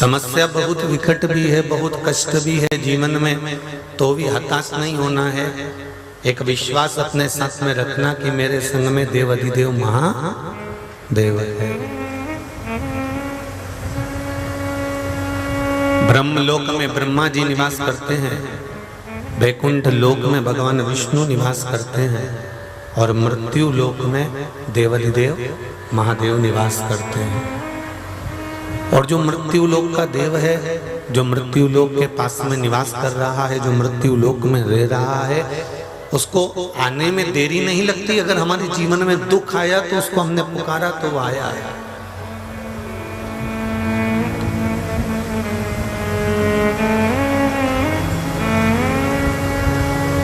समस्या बहुत विकट भी है, बहुत कष्ट भी है जीवन में, तो भी हताश नहीं होना है। एक विश्वास अपने साथ में रखना कि मेरे संग में देव अधिदेव महादेव है। ब्रह्मलोक में ब्रह्मा जी निवास करते हैं, वैकुंठ लोक में भगवान विष्णु निवास करते हैं, और मृत्यु लोक में देवाधिदेव महादेव निवास करते हैं। और जो मृत्यु लोक का देव है, जो मृत्यु लोक के पास में निवास कर रहा है, जो मृत्यु लोक में रह रहा है, उसको आने में देरी नहीं लगती। अगर हमारे जीवन में दुख आया तो उसको हमने पुकारा तो वो आया है।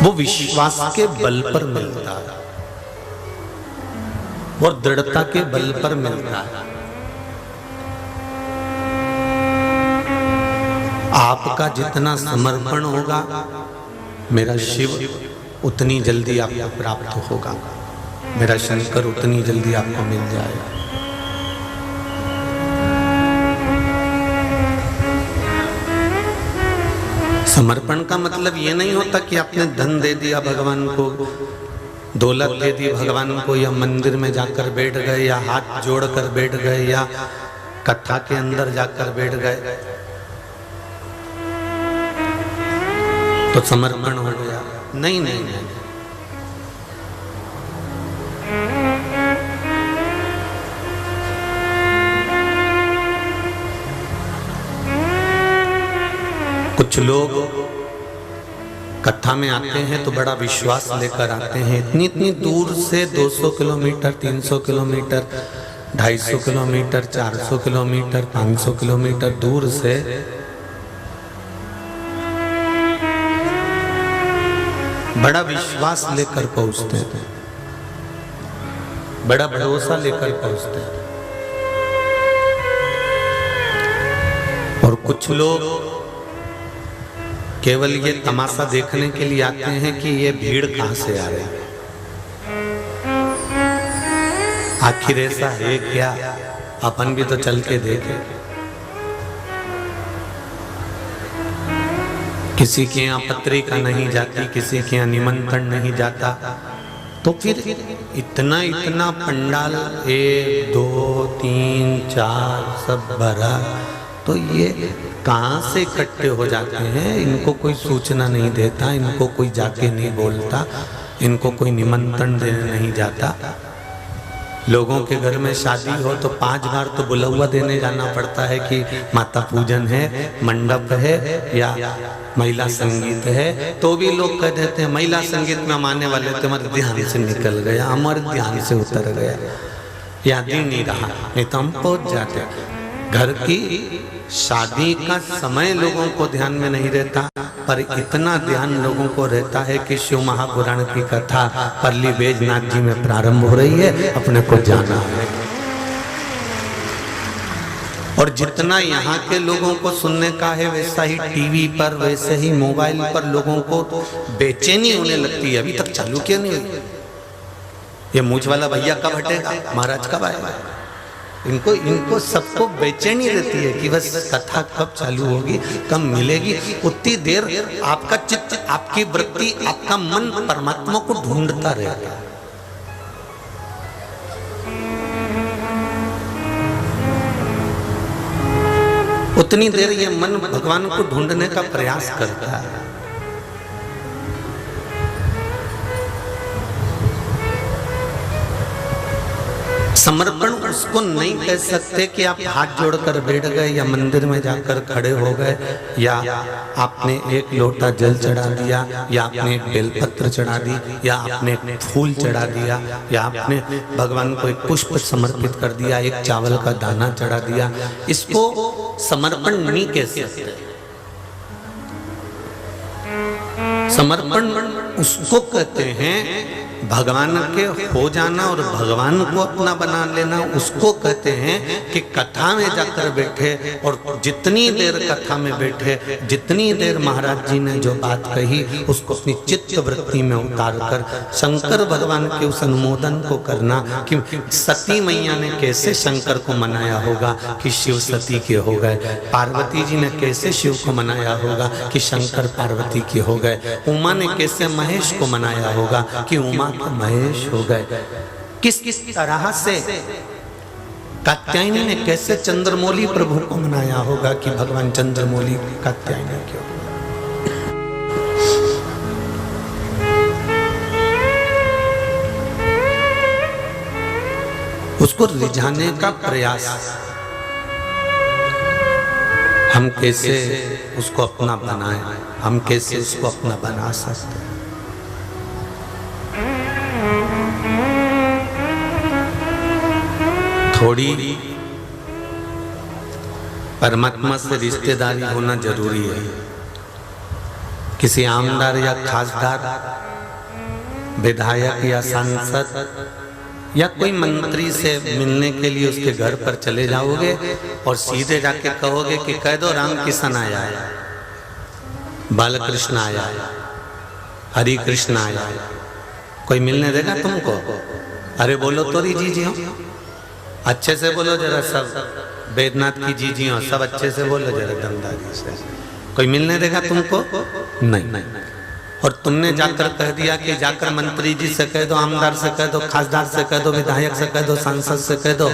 वो विश्वास के बल पर मिलता है और दृढ़ता के बल पर मिलता है। आपका जितना समर्पण होगा, मेरा शिव उतनी जल्दी आपको प्राप्त होगा, मेरा शंकर उतनी जल्दी आपको मिल जाएगा। समर्पण का मतलब ये नहीं होता कि आपने धन दे दिया भगवान को, दौलत दे दी भगवान को, या मंदिर में जाकर बैठ गए, या हाथ जोड़कर बैठ गए, या कथा के अंदर जाकर बैठ गए तो समर्पण हो गया। नहीं नहीं नहीं, कुछ लोग कथा में आते हैं तो बड़ा विश्वास लेकर आते हैं, इतनी इतनी दूर से 200 kilometre, 300 kilometre, 250 kilometre, 400 kilometre, 500 kilometre दूर से बड़ा विश्वास लेकर पहुंचते हैं, बड़ा भरोसा लेकर पहुंचते हैं। और कुछ लोग केवल ये तमाशा देखने के लिए आते हैं कि ये भीड़ कहां से आ रही है, आखिर ऐसा है क्या, अपन भी तो चल के देखें। किसी के यहाँ पत्रिका नहीं जाती, किसी के यहाँ निमंत्रण नहीं जाता, तो फिर इतना इतना पंडाल 1 2 3 4 सब भरा, तो ये कहाँ से इकट्ठे हो जाते हैं। इनको कोई सूचना नहीं देता, इनको कोई जाके नहीं बोलता, इनको कोई निमंत्रण देने नहीं जाता। लोगों के घर में शादी हो तो 5 बार तो बुलौवा देने जाना पड़ता है कि माता पूजन है, मंडप है, या महिला संगीत है, तो भी लोग कह देते हैं महिला संगीत में हम आने वाले थे, हमारे ध्यान से निकल गया, हमारे ध्यान से उतर गया, याद ही नहीं रहा, नहीं तो हम पहुंच जाते। घर की शादी का समय लोगों को ध्यान में नहीं रहता, पर इतना ध्यान लोगों को रहता है कि शिव महापुराण की कथा परली बैजनाथ जी में प्रारंभ हो रही है, अपने को जाना है। और जितना यहाँ के लोगों को सुनने का है, वैसा ही टीवी पर, वैसे ही मोबाइल पर लोगों को बेचैनी होने लगती है। अभी तक चालू क्यों नहीं हुई? ये मूछ वाला भैया कब हटेगा, महाराज कब आएगा? इनको सबको बेचैनी रहती है कि बस कथा कब चालू होगी, कब मिलेगी। उतनी देर आपका चित्त, आपकी वृत्ति, आपका मन परमात्मा को ढूंढता रहता है। उतनी देर ये मन भगवान को ढूंढने का प्रयास करता है। समर्पण उसको नहीं कह सकते कि आप हाथ जोड़कर बैठ गए, या मंदिर में जाकर खड़े हो गए, या आपने एक लोटा जल चढ़ा दिया, या आपने एक बेलपत्र चढ़ा दी, या आपने एक फूल चढ़ा दिया, या आपने भगवान को एक पुष्प समर्पित कर दिया, एक चावल का दाना चढ़ा दिया। इसको समर्पण नहीं कह सकते। समर्पण उसको कहते हैं भगवान के हो जाना और भगवान को अपना बना लेना उसको कहते हैं कि कथा में जाकर बैठे और जितनी देर कथा में बैठे, जितनी देर महाराज जी ने जो बात कही उसको अपनी चित्त वृत्ति में उतार कर शंकर भगवान के उस अनुमोदन को करना कि सती मैया ने कैसे शंकर को मनाया होगा कि शिव सती के हो गए, पार्वती जी ने कैसे शिव को मनाया होगा कि शंकर पार्वती के हो गए, उमा ने कैसे महेश को मनाया होगा कि उमा के महेश हो गए, किस किस तरह से कात्यायनी ने कैसे चंद्रमौली प्रभु को मनाया होगा कि भगवान चंद्रमौली कात्यायनी के हो गए। उसको रिझाने का प्रयास, हम कैसे उसको अपना बनाएं, हम कैसे उसको अपना बना सकते हैं। थोड़ी परमात्मा से रिश्तेदारी होना जरूरी है। किसी आमदार या खासदार, विधायक या सांसद या कोई मंत्री से मिलने के लिए उसके घर पर चले जाओगे और सीधे जाके कहोगे कि कह दो राम किशन आया है, बालकृष्ण आया है, हरि कृष्ण आया है, कोई मिलने देगा तुमको? अरे बोलो तो री जी हो, अच्छे से बोलो जरा, सब वेदनाथ की जी हो, सब अच्छे से बोलो जरा दमदारी से। कोई मिलने देगा तुमको? नहीं। और तुमने जाकर कह दिया कि जाकर मंत्री जी से कह दो, आमदार से कह दो, खासदार से कह दो, विधायक से कह दो, सांसद से कह दो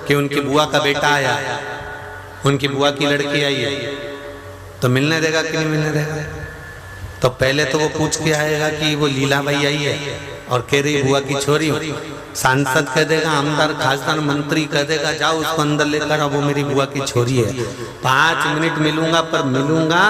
कि उनकी बुआ का बेटा आया, उनकी बुआ की लड़की आई है, तो मिलने देगा कि नहीं मिलने देगा? तो पहले तो वो पूछ के आएगा कि वो लीलाबाई आई है और कह रही बुआ की छोरी हो। सांसद कह देगा, आमदार खासदार मंत्री कह देगा जाओ उसको अंदर लेकर आओ, वो मेरी बुआ की छोरी है। 5 मिनट मिलूंगा, पर मिलूंगा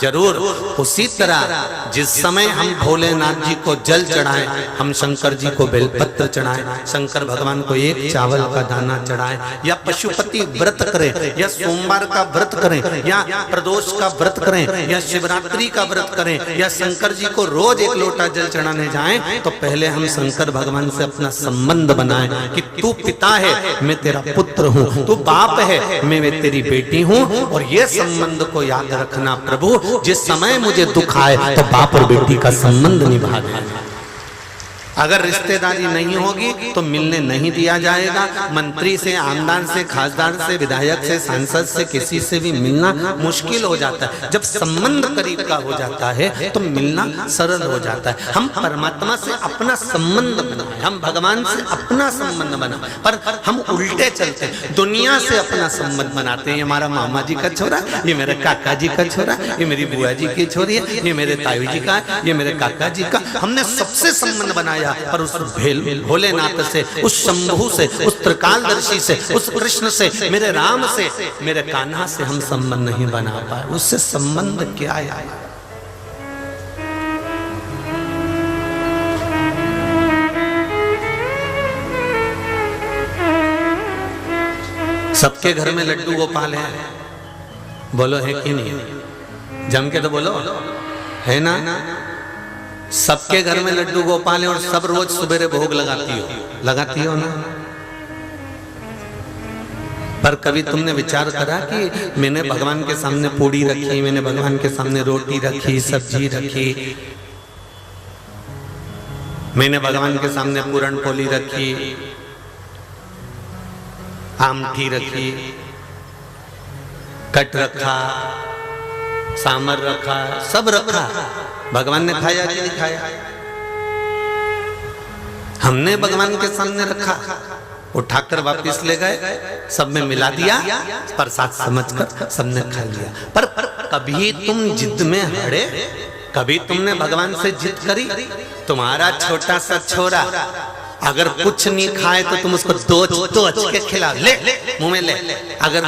जरूर। उसी तरह जिस समय हम भोलेनाथ जी को जल चढ़ाएं, हम शंकर जी को बेलपत्र चढ़ाएं, शंकर भगवान को एक चावल का दाना चढ़ाएं, या पशुपति व्रत करें, या सोमवार का व्रत करें, या प्रदोष का व्रत करें, या शिवरात्रि का व्रत करें, या शंकर जी को रोज 1 लोटा जल चढ़ाने जाएं, तो पहले हम शंकर भगवान से अपना संबंध बनाएं कि तू पिता है, मैं तेरा पुत्र हूँ, तू बाप है, मैं तेरी बेटी हूँ। और ये संबंध को याद रखना प्रभु, जिस समय मुझे दुख आए तो बाप और बेटी का संबंध निभा देना। अगर रिश्तेदारी नहीं होगी तो मिलने नहीं दिया जाएगा। मंत्री से, आमदार से, खासदार से, विधायक से, सांसद से, किसी से भी मिलना मुश्किल हो जाता है। जब संबंध करीब का हो जाता है तो मिलना सरल हो जाता है। हम परमात्मा से अपना संबंध बनाए, हम भगवान से अपना संबंध बनाए, पर हम उल्टे चलते हैं, दुनिया से अपना संबंध बनाते हैं। ये हमारा मामा जी का छोरा, ये मेरे काका जी का छोरा, ये मेरी बुआ जी की छोरी है, ये मेरे ताऊ जी का, ये मेरे काका जी का। हमने सबसे संबंध बनाया, पर उस भोलेनाथ से, उस शंभू से, उस त्रिकालदर्शी से, उस कृष्ण से, मेरे राम से, मेरे कान्हा से हम संबंध नहीं बना पाए। उससे संबंध क्या है? सबके घर में लड्डू गोपाल है, बोलो है कि नहीं? जम के तो बोलो, है ना? सबके घर में लड्डू गोपाल है और सब रोज सवेरे भोग लगाती हो ना? पर कभी तुमने विचार करा कि मैंने भगवान के सामने पूड़ी रखी, मैंने भगवान के सामने रोटी रखी, सब्जी रखी, मैंने भगवान के सामने पूरण पोली रखी, आमठी रखी, कट रखा, सांबर रखा, सब रखा, भगवान ने खाया कि नहीं खाया? हमने भगवान के सामने रखा, उठाकर वापस ले गए, सब में मिला दिया, प्रसाद समझकर सबने खा लिया। पर कभी तुम जिद में हड़े? कभी तुमने भगवान से जिद करी? तुम्हारा छोटा सा छोरा अगर कुछ नहीं खाए तो तुम उसको दो के खिला ले, मुंह में ले। अगर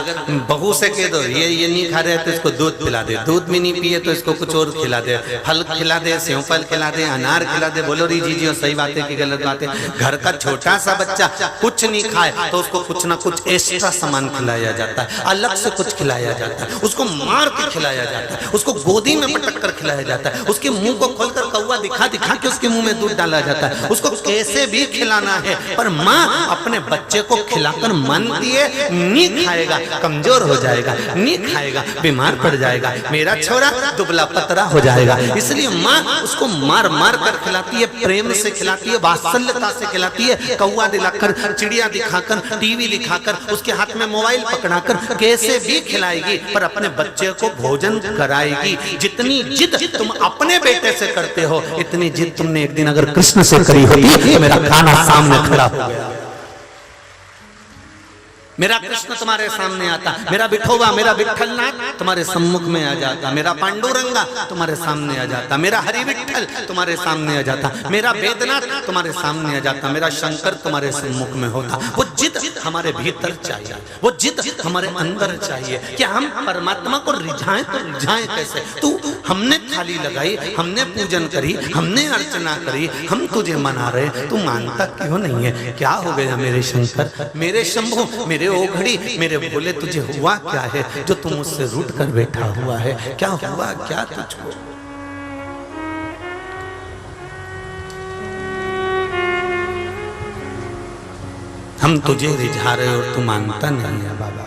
बहू से कह दो ये नहीं खा रहे तो इसको दूध पिला दे, दूध भी नहीं पिए तो इसको कुछ और खिला दे, फल खिला दे, सेव फल खिला दे, अनार खिला दे। बोलो री जी सही बात है कि गलत बात है? घर का छोटा सा बच्चा कुछ नहीं खाए तो उसको कुछ ना कुछ एक्स्ट्रा सामान खिलाया जाता है, अलग से कुछ खिलाया जाता है, उसको मार के खिलाया जाता है, उसको गोदी में पटक कर खिलाया जाता है, उसके मुंह को खोलकर कौवा दिखा दिखा के उसके मुंह में दूध डाला जाता है। उसको कैसे भी खिलाना है, पर माँ अपने बच्चे को खिलाकर मन दिए नहीं खाएगा, कमजोर हो जाएगा, नहीं खाएगा, बीमार पड़ जाएगा, मेरा छोरा दुबला पतरा हो जाएगा। इसलिए माँ उसको मार मार कर खिलाती है, प्रेम से खिलाती है, वात्सल्यता से खिलाती है, कौवा दिलाकर, चिड़िया दिखाकर, टीवी दिखाकर, उसके हाथ में मोबाइल पकड़ाकर कैसे भी खिलाएगी, पर अपने बच्चे को भोजन कराएगी। जितनी जिद तुम अपने बेटे से करते हो, इतनी जिद तुमने एक दिन अगर कृष्ण से करी होती तो मेरा खाना सामने खड़ा हो गया। मेरा कृष्ण तुम्हारे सामने आता, मेरा विठोबा, मेरा विठ्ठलनाथ तुम्हारे सम्मुख में आ जाता, मेरा पांडुरंगा तुम्हारे सामने आ जाता, मेरा हरि विठ्ठल तुम्हारे सामने आ जाता, मेरा वेदनाथ तुम्हारे सामने आ जाता, मेरा शंकर तुम्हारे सम्मुख में होता। वो जिद हमारे भीतर चाहिए, वो जिद हमारे अंदर चाहिए कि हम परमात्मा को रिझाएं तो रिझाएं कैसे? तू हमने थाली लगाई, हमने पूजन करी, हमने अर्चना करी, हम तुझे मना रहे, तू मानता क्यों नहीं है? क्या हो गया मेरे शंकर, मेरे शंभु, मेरे ओघड़ी, मेरे बोले तुझे हुआ क्या है जो तुम मुझसे रूठ कर बैठा हुआ है? क्या हुआ क्या तुझको? हम तुझे रिझा रहे और तू मानता नहीं है बाबा।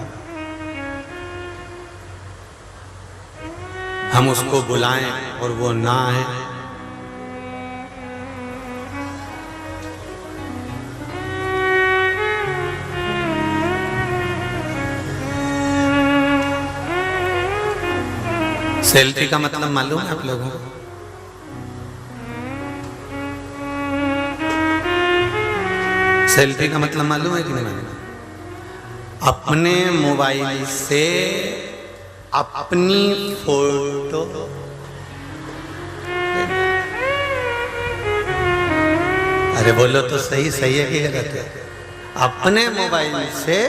हम उसको बुलाएं और वो ना आए, सेल्फी का मतलब मालूम है आप लोगों को? सेल्फी का मतलब मालूम है कि नहीं मालूम? अपने मोबाइल से अपनी फोटो, अरे बोलो तो सही, सही है कि गलत है? अपने मोबाइल से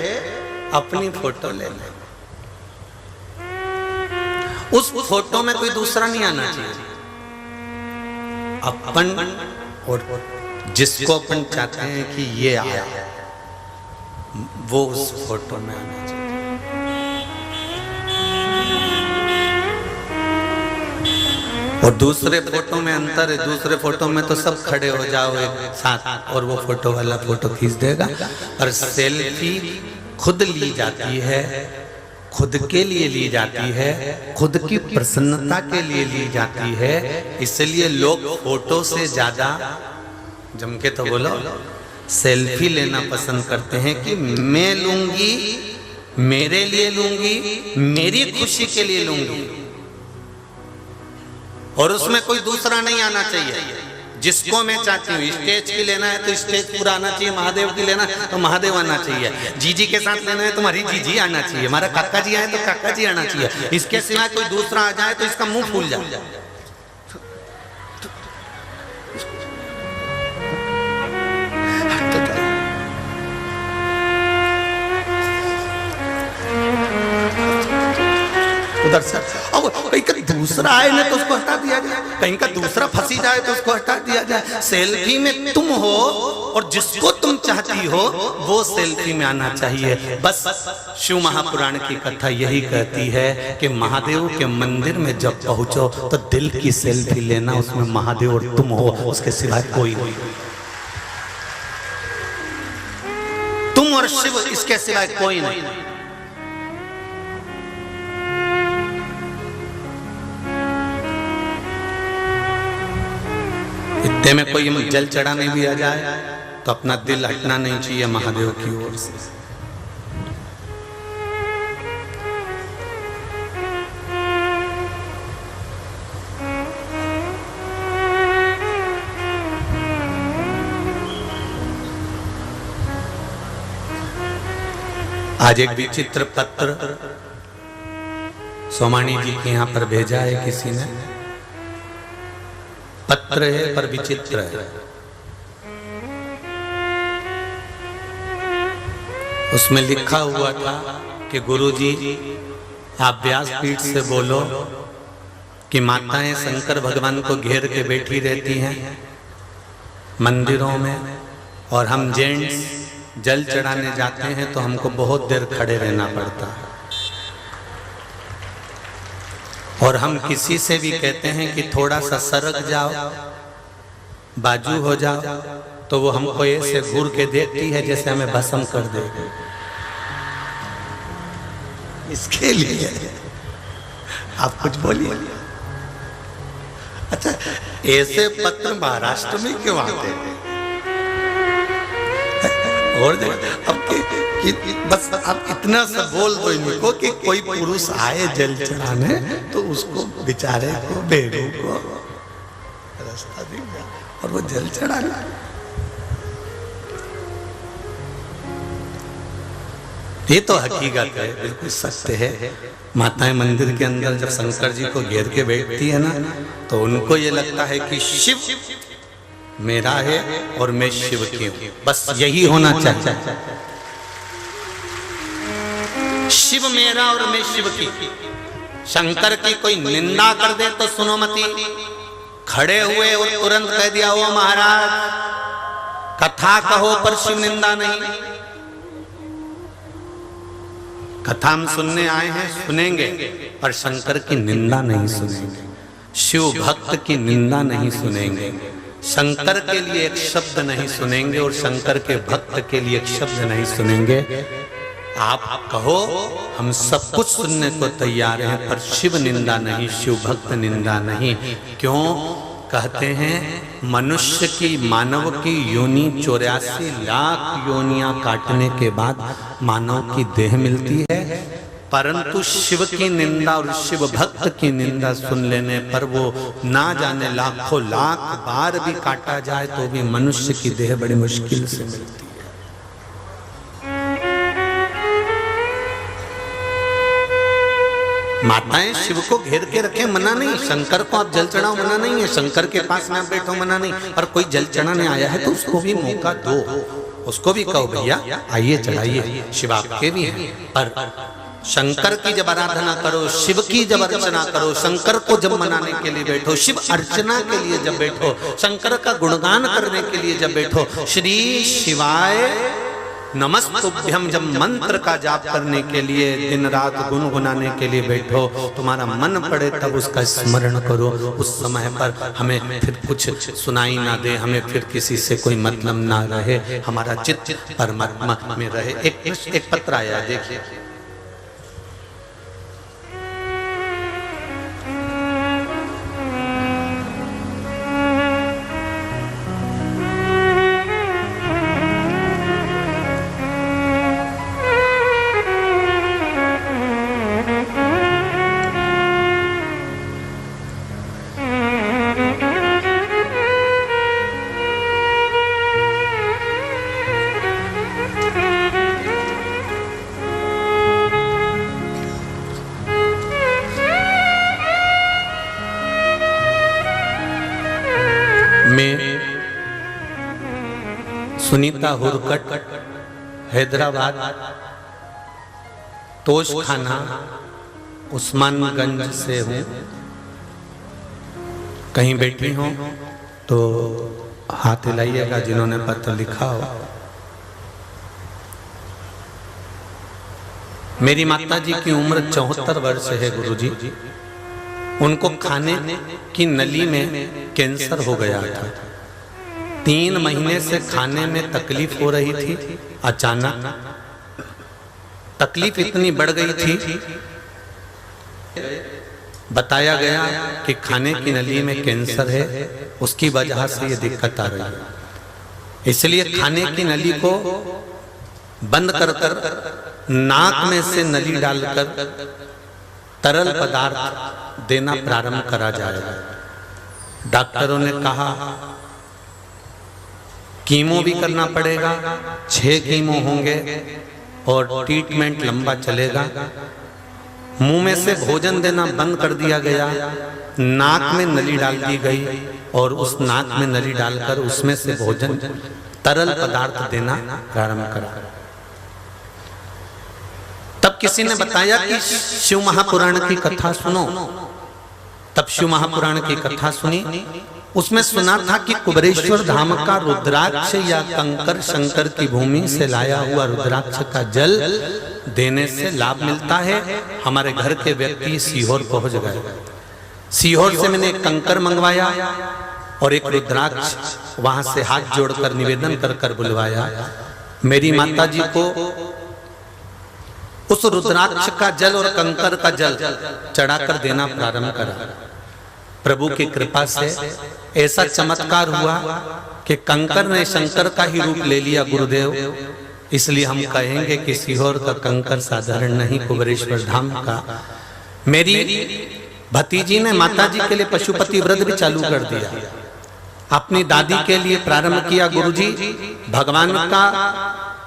अपनी फोटो ले ले, उस फोटो में कोई दूसरा नहीं आना चाहिए, अपन और जिसको अपन चाहते हैं कि ये आया वो उस फोटो में आना चाहिए। और दूसरे फोटो में अंतर है, दूसरे फोटो में तो सब खड़े हो जाओ एक साथ और वो फोटो वाला फोटो खींच देगा, और सेल्फी खुद ली जाती है, खुद के लिए ली जाती है, खुद की प्रसन्नता के लिए ली जाती है। इसलिए लोग फोटो से ज्यादा, जम के तो बोलो, सेल्फी लेना पसंद करते हैं कि मैं लूंगी, मेरे लिए लूंगी, मेरी खुशी के लिए लूंगी, और उसमें कोई दूसरा नहीं आना चाहिए। जिसको मैं चाहती हूँ, स्टेज की लेना है तो स्टेज पूरा आना चाहिए, महादेव की लेना है तो महादेव आना चाहिए, जीजी के साथ लेना है तो हमारी जीजी आना चाहिए, हमारा काका जी आए तो काका जी आना चाहिए। इसके सिवाय कोई दूसरा आ जाए तो इसका मुंह फूल जाए। उधर से अब कहीं का दूसरा आए ना तो उसको हटा दिया जाए, कहीं का दूसरा फंसी जाए तो उसको हटा दिया जाए। सेल्फी में तुम हो और जिसको तुम चाहती हो वो सेल्फी में आना चाहिए। बस शिव महापुराण की कथा यही कहती है कि महादेव के मंदिर में जब पहुंचो तो दिल की सेल्फी लेना, उसमें महादेव और तुम हो, उसके सिवाय कोई नहीं। तुम और शिव, इसके सिवाय कोई नहीं। इतने में कोई जल चढ़ाने भी आ जाए तो अपना दिल हटना नहीं चाहिए महादेव की ओर से। आज एक विचित्र पत्र सोमानी जी के यहाँ पर भेजा है किसी ने। पत्र है पर विचित्र है। उसमें लिखा हुआ था कि गुरुजी आप व्यासपीठ से बोलो कि माताएं शंकर भगवान को घेर के बैठी रहती हैं मंदिरों में, और हम जेंट्स जल चढ़ाने जाते हैं तो हमको बहुत देर खड़े रहना पड़ता है, और हम किसी से भी कहते हैं कि थोड़ा सा सरक जाओ, बाजू हो जाओ, तो वो हमको ऐसे घूर के देखती है जैसे हमें भस्म कर देगी। इसके लिए आप कुछ बोलिए। अच्छा, ऐसे पत्र महाराष्ट्र में क्यों आते हैं? और अब बस आप इतना सा बोल दो इनको कि कोई पुरुष आए जल चढ़ाने तो उसको बेचारे को, बेड़ू को रास्ता दिख जाए और वो जल चढ़ाना। ये तो हकीकत है, बिल्कुल सत्य है। माताएं मंदिर के अंदर जब शंकर जी को घेर के बैठती है ना, तो उनको ये लगता है कि शिव मेरा है और मैं शिव की हूं, बस यही होना चाहिए। शिव मेरा और मैं शिव की। शंकर की कोई निंदा कर दे तो सुनो मती, खड़े हुए और तुरंत कह दिया ओ महाराज कथा कहो पर शिव निंदा नहीं। कथा हम सुनने आए हैं, सुनेंगे, पर शंकर की निंदा नहीं सुनेंगे, शिव भक्त की निंदा नहीं सुनेंगे, शंकर के लिए एक शब्द नहीं सुनेंगे और शंकर के भक्त के लिए एक शब्द नहीं सुनेंगे। आप कहो हम सब कुछ सुनने को तैयार हैं, पर शिव निंदा नहीं, शिव भक्त निंदा नहीं। क्यों? कहते हैं मनुष्य की, मानव की योनि 84 लाख योनियां काटने के बाद मानव की देह मिलती है, परंतु शिव की निंदा और शिव भक्त की निंदा सुन लेने पर वो ना जाने लाखों लाख बार भी काटा जाए तो भी मनुष्य की देह बड़ी मुश्किल से मिलती है। माताएं शिव को घेर के रखे मना नहीं, शंकर को आप जल चढ़ाओ मना नहीं है, शंकर के पास में आप बैठो मना नहीं, और कोई जल चढ़ाने आया है तो उसको भी मौका दो, उसको भी कहो भैया आइए चढ़ाइए, शिव आपके भी हैं। पर शंकर की जब आराधना करो, शिव की जब अर्चना करो, शंकर को जब मनाने के लिए बैठो, शिव अर्चना के लिए जब बैठो, शंकर का गुणगान करने के लिए जब बैठो, श्री शिवाय नमस्तुभ्यम जब मंत्र का जाप करने के लिए दिन रात गुनगुनाने के लिए बैठो, तुम्हारा मन पड़े तब उसका स्मरण करो। उस समय पर हमें फिर कुछ सुनाई ना दे, हमें फिर किसी से कोई मतलब ना रहे, हमारा चित्त परमात्मा में रहे। एक पत्र आया, देखिए। सुनीता हुरकट, हैदराबाद, तोशखाना, उस्मानगंज से हूँ। कहीं बैठी हो तो हाथ हिलाइएगा जिन्होंने पत्र लिखा हो। मेरी माता जी की उम्र 74 वर्ष है गुरुजी। उनको खाने की नली में कैंसर हो गया था। 3 महीने से खाने में तकलीफ हो रही थी। अचानक तकलीफ इतनी बढ़ गई थी, बताया गया कि खाने की नली में कैंसर है, उसकी वजह से ये दिक्कत आ रही है। इसलिए खाने की नली को बंद कर कर नाक में से नली डालकर तरल पदार्थ देना प्रारंभ करा जाएगा। डॉक्टरों ने कहा कीमो भी करना पड़ेगा, 6 कीमो होंगे और ट्रीटमेंट लंबा चलेगा। मुंह में से भोजन देना बंद कर दिया गया, नाक में नली डाल दी गई और उस नाक में नली डालकर उसमें से भोजन तरल पदार्थ देना प्रारंभ करा। तब किसी ने बताया कि शिव महापुराण की कथा सुनो। तब शिव महापुराण की कथा सुनी। उसमें सुना था कि कुबेरेश्वर धाम का रुद्राक्ष या कंकर शंकर की भूमि से लाया हुआ रुद्राक्ष का जल देने से लाभ मिलता है। हमारे घर के व्यक्ति सीहोर पहुंच गए। सीहोर से मैंने एक कंकर मंगवाया और एक रुद्राक्ष वहां से हाथ जोड़कर निवेदन कर बुलवाया। मेरी माता जी को उस रुद्राक्ष का जल और कंकर का जल चढ़ाकर देना प्रारंभ करा। प्रभु की कृपा से ऐसा चमत्कार हुआ कि कंकर ने शंकर का ही रूप ले लिया गुरुदेव। इसलिए हम कहेंगे कि सीहोर का कंकर साधारण नहीं, कुबेरेश्वर धाम का। मेरी भतीजी ने माताजी के लिए पशुपति व्रत भी चालू कर दिया। अपनी दादी के लिए प्रारंभ किया। गुरुजी, भगवान का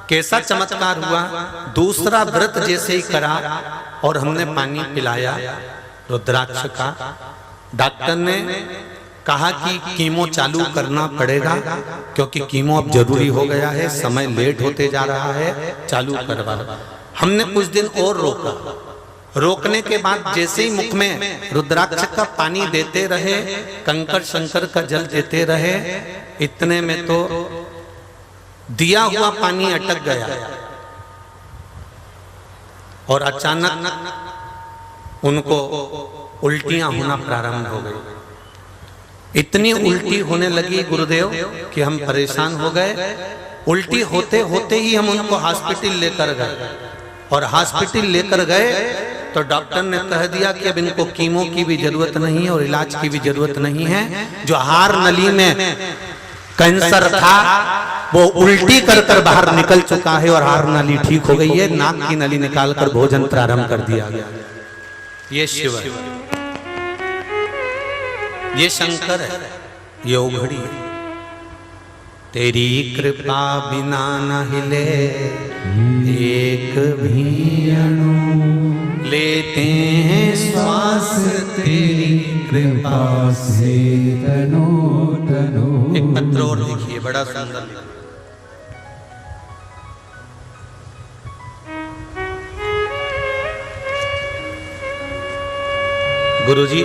कैसा चमत्कार हुआ। दूसरा व्रत जैसे ही करा और हमने पानी पिलाया रुद्राक्ष का, डॉक्टर ने कहा कि कीमो चालू करना पड़ेगा क्योंकि कीमो अब जरूरी हो गया है, समय लेट होते जा रहा है, चालू करवा। हमने कुछ दिन और रोका। रोकने के बाद जैसे ही मुख में रुद्राक्ष का पानी देते रहे, कंकर शंकर का जल देते रहे, इतने में तो दिया हुआ पानी अटक गया और अचानक उनको उल्टियां होना प्रारंभ हो गई। इतनी उल्टी होने लगी गुरुदेव कि हम परेशान हो गए। उल्टी होते होते ही हम उनको हॉस्पिटल लेकर गए और हॉस्पिटल लेकर गए तो डॉक्टर ने कह दिया कि अब इनको कीमो की भी जरूरत नहीं है और इलाज की भी जरूरत नहीं है। जो हार नली में कैंसर था वो उल्टी कर बाहर निकल चुका है और हार नली ठीक हो गई है। नाक की नली निकालकर भोजन प्रारंभ कर दिया गया। ये शिव है, ये शंकर है, ये उघड़ी है। तेरी कृपा बिना न हिले एक भी अणु, लेते हैं श्वास तेरी कृपा से तनो तनो। एक पत्र और लिखिए, बड़ा सुंदर लिखिए। गुरुजी,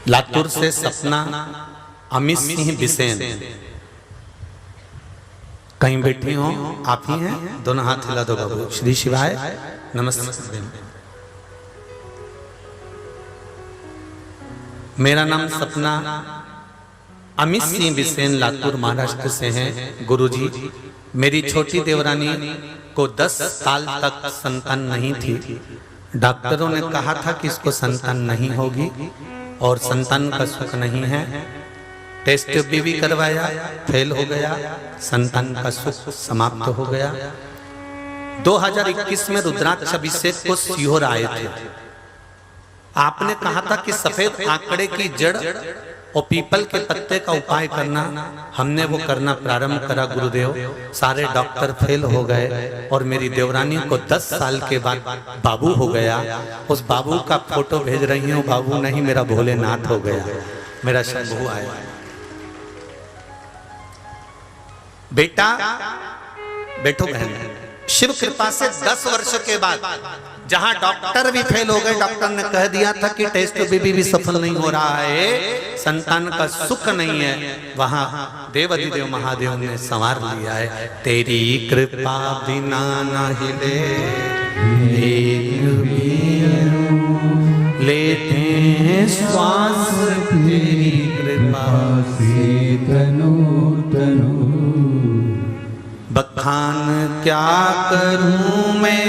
लातूर से सपना अमित सिंह बिसेन कहीं बैठी हो, आप ही हैं? दोनों हाथ हिला दो बाबू। श्री शिवाय, नमस्ते। मेरा नाम सपना अमित सिंह बिसेन लातूर महाराष्ट्र से हैं। गुरुजी, मेरी छोटी देवरानी को 10 साल तक संतान नहीं थी। डॉक्टरों ने कहा था कि इसको संतान नहीं होगी और संतान का सुख नहीं है। टेस्ट भी करवाया, फेल हो गया, संतान का सुख समाप्त हो गया। 2021 में रुद्राक्ष अभिषेक को सीहोर आए थे। आपने कहा था कि सफेद आंकड़े की जड़ और पीपल के पत्ते का उपाय करना। हमने वो करना प्रारंभ करा गुरुदेव। सारे डॉक्टर फेल हो गए और मेरी देवरानी को 10 साल के बाद बाबू हो गया। उस बाबू का फोटो भेज रही हूँ। बाबू नहीं, मेरा भोलेनाथ हो गया, मेरा शंभू आया। बेटा, बैठो बहन। शिव कृपा से 10 वर्ष के बाद जहां डॉक्टर भी फेल हो गए, डॉक्टर ने कह दिया था कि टेस्ट भी सफल नहीं हो रहा है, संतान का सुख नहीं है, वहां देवाधिदेव महादेव ने संवार लिया है। तेरी कृपा बिना न हिले एक भी अणु, लेते हैं श्वास तेरी कृपा से तनो तनो। बखान क्या करूं मैं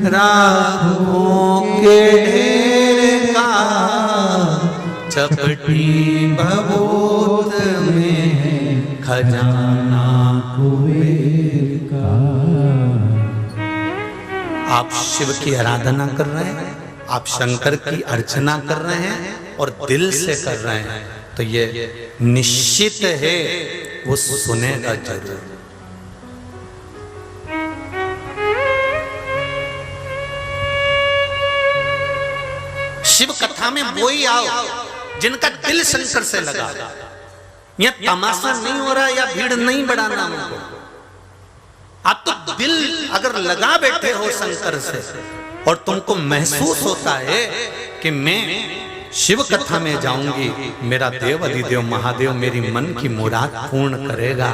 राहों के ढेर का, चपटी भभूत में खजाना कुबेर का। आप शिव की आराधना कर रहे हैं, आप शंकर की अर्चना कर रहे हैं और दिल से कर रहे हैं, तो ये निश्चित है वो सुनेगा जरूर। शिव कथा में वो ही आओ जिनका दिल शंकर से लगा। यह तमाशा नहीं हो रहा या भीड़ नहीं बढ़ाना हमको। आप तो दिल अगर लगा बैठे हो शंकर से और तुमको महसूस होता है कि मैं शिव कथा में जाऊंगी, मेरा देव अधिदेव महादेव मेरी मन की मुराद पूर्ण करेगा,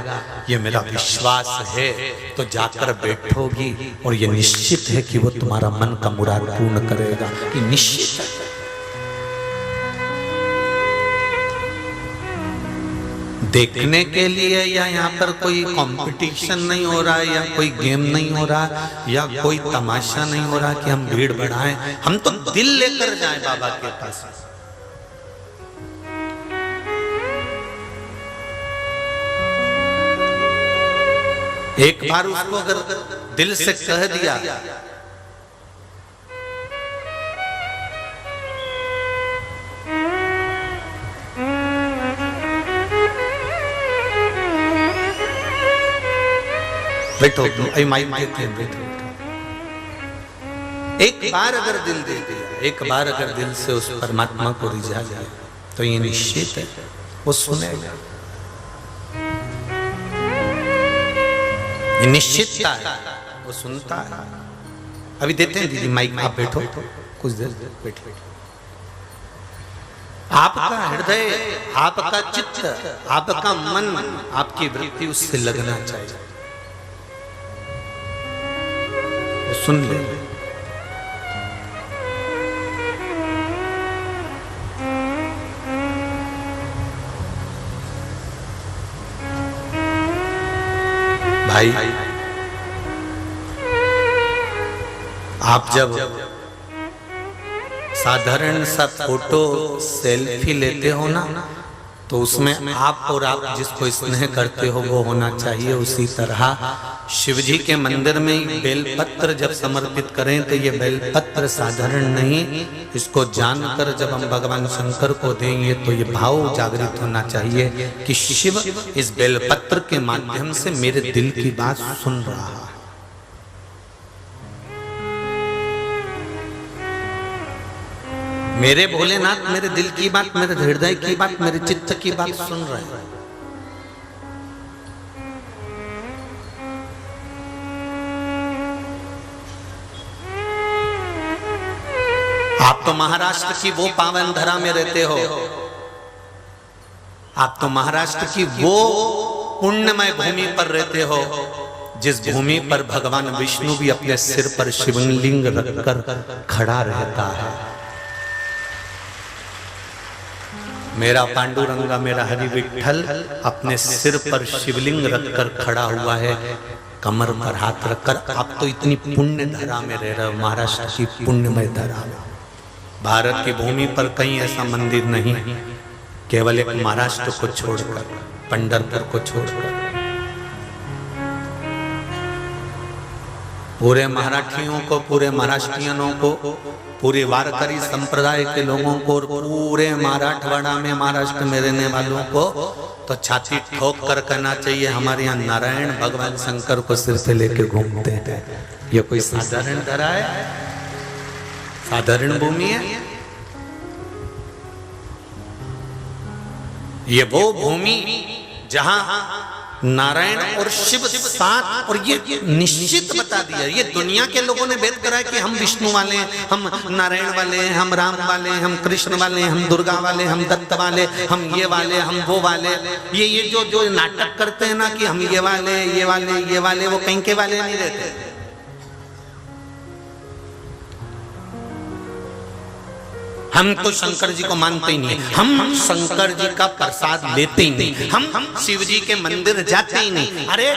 ये मेरा विश्वास है, तो जाकर बैठोगी और ये निश्चित है कि वो तुम्हारा मन का मुराद पूर्ण करेगा। ये निश्चित है। देखने के लिए या यहाँ पर कोई कंपटीशन नहीं हो रहा है, या कोई गेम नहीं हो रहा, या कोई तमाशा नहीं हो रहा कि हम भीड़ बढ़ाएं। हम तो दिल लेकर जाएं बाबा के पास। एक बार उसको अगर दिल से कह दिया, बैठो माइक देते हैं, बैठो। एक बार अगर दिल दे दिया, एक बार अगर दिल से उस परमात्मा को रिझा जाए, तो ये निश्चित है वो सुनेगा। ये निश्चितता है, वो सुनता है। अभी देते हैं दीदी माइक, आप बैठो कुछ देर, बैठो। आपका हृदय, आपका चित्त, आपका मन, आपकी वृत्ति उससे लगना चाहिए। सुन ले। भाई, आप जब साधारण सा फोटो सेल्फी लेते हो ना, तो उसमें आप और आप जिसको स्नेह करते हो वो होना चाहिए। उसी तरह शिवजी के मंदिर में बेलपत्र जब समर्पित करें तो ये बेलपत्र साधारण नहीं, इसको जानकर जब हम भगवान शंकर को देंगे तो ये भाव जागृत होना चाहिए कि शिव इस बेलपत्र के माध्यम से मेरे दिल की बात सुन रहा है। मेरे भोलेनाथ मेरे दिल की बात, मेरे हृदय की बात, मेरे चित्त की बात सुन रहे हैं। आप तो महाराष्ट्र की वो पावन धरा में रहते हो, आप तो महाराष्ट्र की वो पुण्यमय भूमि पर रहते हो जिस भूमि पर भगवान विष्णु भी अपने सिर पर शिवलिंग रखकर खड़ा रहता है। मेरा पांडुरंगा, मेरा हरि विठ्ठल अपने सिर पर शिवलिंग रखकर खड़ा हुआ है, कमर पर हाथ रखकर। आप तो इतनी पुण्य धरा में रह रहे हो, महाराष्ट्र की पुण्यमय धरा में। भारत की भूमि पर कहीं ऐसा मंदिर नहीं, केवल एक महाराष्ट्र को छोड़कर, पंढरपुर को छोड़कर। पूरे मराठियों को, पूरे महाराष्ट्रियनों को, पूरे वारकरी संप्रदाय के लोगों को और पूरे मराठवाड़ा में, महाराष्ट्र में रहने वालों को तो छाती ठोक कर कहना चाहिए, हमारे यहाँ नारायण भगवान शंकर को सिर पे लेके घूमते हैं। ये कोई साधारण धरा है? साधारण भूमि है? ये वो भूमि जहां नारायण और शिव साथ, और ये निश्चित बता दिया, ये दुनिया के लोगों ने भेद करा है कि हम विष्णु वाले हैं, हम नारायण वाले हैं, हम राम वाले हैं, हम कृष्ण वाले हैं, हम दुर्गा वाले, हम दत्त वाले, हम ये वाले, हम वो वाले। ये जो नाटक करते हैं ना कि हम ये वाले, ये वाले, ये वाले, वो कहीं के वाले नहीं रहते। हम तो शंकर जी को मानते ही नहीं, हम शंकर जी का प्रसाद लेते ही नहीं, हम शिव जी के मंदिर जाते ही नहीं। अरे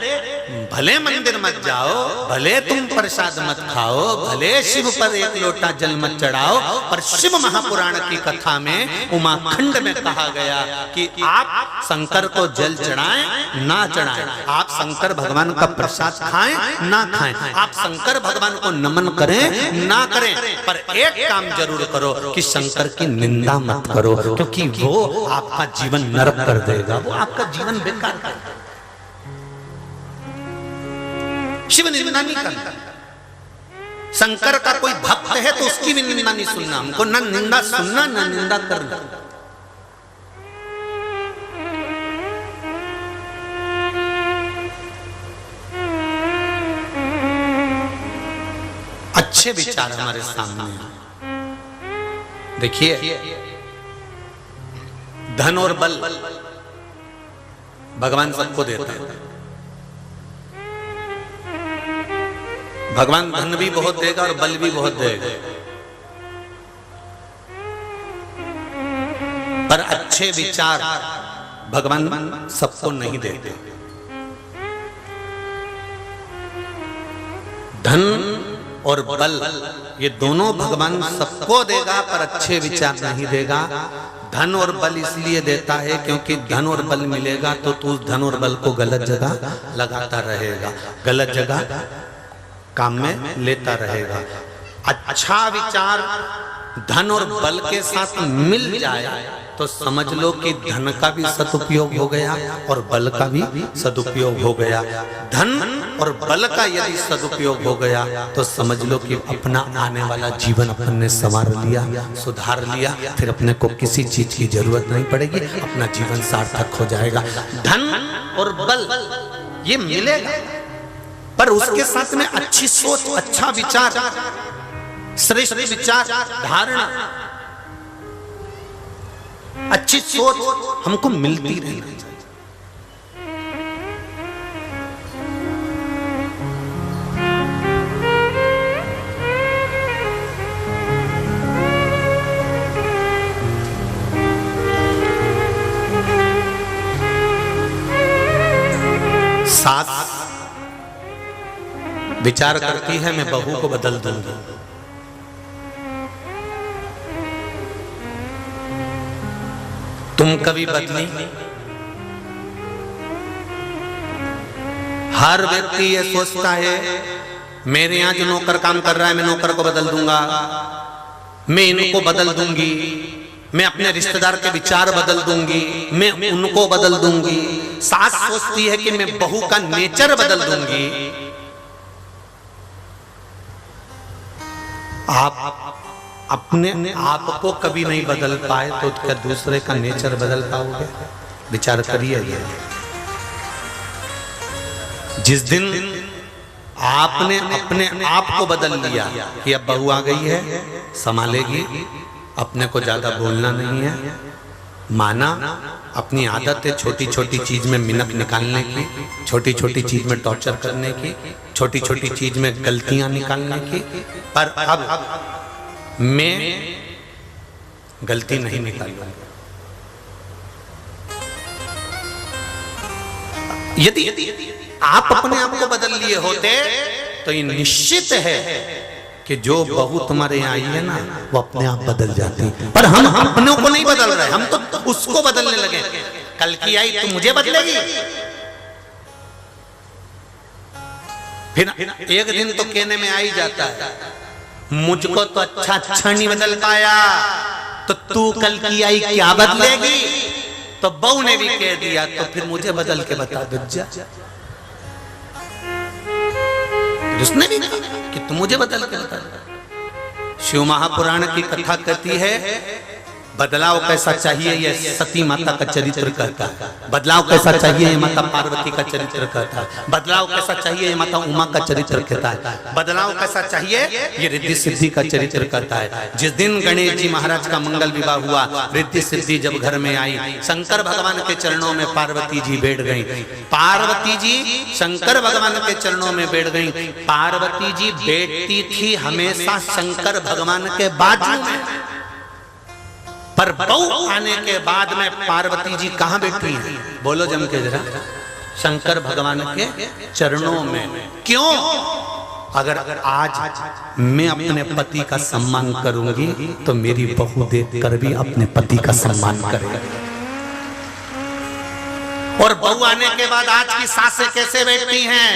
भले मंदिर मत जाओ, भले तुम प्रसाद मत खाओ, भले शिव पर एक लोटा जल मत चढ़ाओ, पर शिव महापुराण की कथा में उमाखंड में कहा गया कि आप शंकर को जल चढ़ाएं ना चढ़ाएं, आप शंकर भगवान का प्रसाद खाएं ना खाएं, आप शंकर भगवान को नमन करें ना करें, पर एक काम जरूर करो कि शंकर की निंदा मत करो, क्योंकि वो आपका जीवन नरक कर देगा, वो आपका जीवन बेकार कर देगा। शिव निंदा नहीं करता। शंकर का कोई भक्त है तो उसकी भी निंदा नहीं सुनना, हमको ना निंदा सुनना ना निंदा करना। अच्छे विचार हमारे सामने हैं। देखिए, धन और बल भगवान सबको देता है। भगवान धन भी बहुत देगा और बल भी बहुत देगा, पर अच्छे विचार भगवान सबको नहीं देते। धन और बल ये दोनों भगवान सबको देगा, पर अच्छे विचार नहीं देगा। धन और बल इसलिए देता है क्योंकि धन और बल मिलेगा तो तू धन और बल को गलत जगह लगाता रहेगा, गलत जगह काम में लेता रहेगा। अच्छा विचार धन और बल के साथ मिल जाए तो समझ लो कि धन का भी सदुपयोग हो गया और बल का भी सदुपयोग हो गया। धन और बल का यदि सदुपयोग हो गया तो समझ लो कि अपना आने वाला जीवन अपन ने संवार लिया, सुधार लिया, फिर अपने को किसी चीज की जरूरत नहीं पड़ेगी, अपना जीवन सार्थक हो जाएगा। धन और बल ये मिलेगा, पर उसके साथ में अच्छी सोच, अच्छा विचार, श्रेष्ठ विचार धारणा, अच्छी सोच हमको मिलती रहनी चाहिए। सास विचार करती है मैं बहू को बदल दूंगी, तुम कभी बदली? हर व्यक्ति ये सोचता है मेरे यहां जो नौकर काम कर रहा है मैं नौकर को बदल दूंगा, मैं इनको बदल दूंगी, मैं अपने रिश्तेदार के विचार बदल दूंगी, मैं उनको बदल दूंगी। सास सोचती है कि मैं बहू का नेचर बदल दूंगी। आप अपने आप को कभी नहीं बदल पाए तो क्या दूसरे का नेचर बदल पाओगे? विचार करिए। जिस दिन आपने अपने आप को बदल लिया कि अब बहू आ गई है, संभालेगी, अपने को ज्यादा बोलना नहीं है, माना अपनी आदत है छोटी छोटी चीज में मिनक निकालने की, छोटी छोटी चीज में टॉर्चर करने की, छोटी छोटी चीज में गलतियां निकालने की, पर अब मैं गलती नहीं निकालूंगा। यदि आप अपने आप को बदल लिए होते तो ये निश्चित है कि जो बहू तुम्हारे यहाँ आई है ना वो अपने आप बदल जाती, पर हम अपनों को नहीं बदल रहे, हम तो उसको बदलने लगे। कल की आई तो मुझे बदलेगी, फिर एक दिन तो कहने में आ ही जाता है मुझको तो अच्छा नहीं बदल पाया, तो तू कल की आई क्या बदलेगी? तो बहू ने भी कह दिया तो फिर मुझे बदल के बता दुज्जा। उसने भी कहा कि तू मुझे बदल के बता। शिव महापुराण की कथा कहती है बदलाव कैसा चाहिए ये सती माता का चरित्र कहता है, बदलाव कैसा चाहिए ये माता पार्वती का चरित्र कहता है, बदलाव कैसा चाहिए ये माता उमा का चरित्र कहता है, बदलाव कैसा चाहिए ये रिद्धि सिद्धि का चरित्र कहता है। जिस दिन गणेश जी महाराज का मंगल विवाह हुआ, रिद्धि सिद्धि जब घर में आई, शंकर भगवान के चरणों में पार्वती जी बैठ गई। पार्वती जी शंकर भगवान के चरणों में बैठ गई। पार्वती जी बैठती थी हमेशा शंकर भगवान के बाजू में, पर बहू आने के बाद में पार्वती जी कहां बैठी हैं? बोलो जम के जरा। शंकर भगवान के चरणों में। क्यों? अगर आज मैं अपने पति का सम्मान करूंगी तो मेरी बहू देखकर भी अपने पति का सम्मान करेगी। और बहू आने के बाद आज की सासें कैसे बैठती हैं?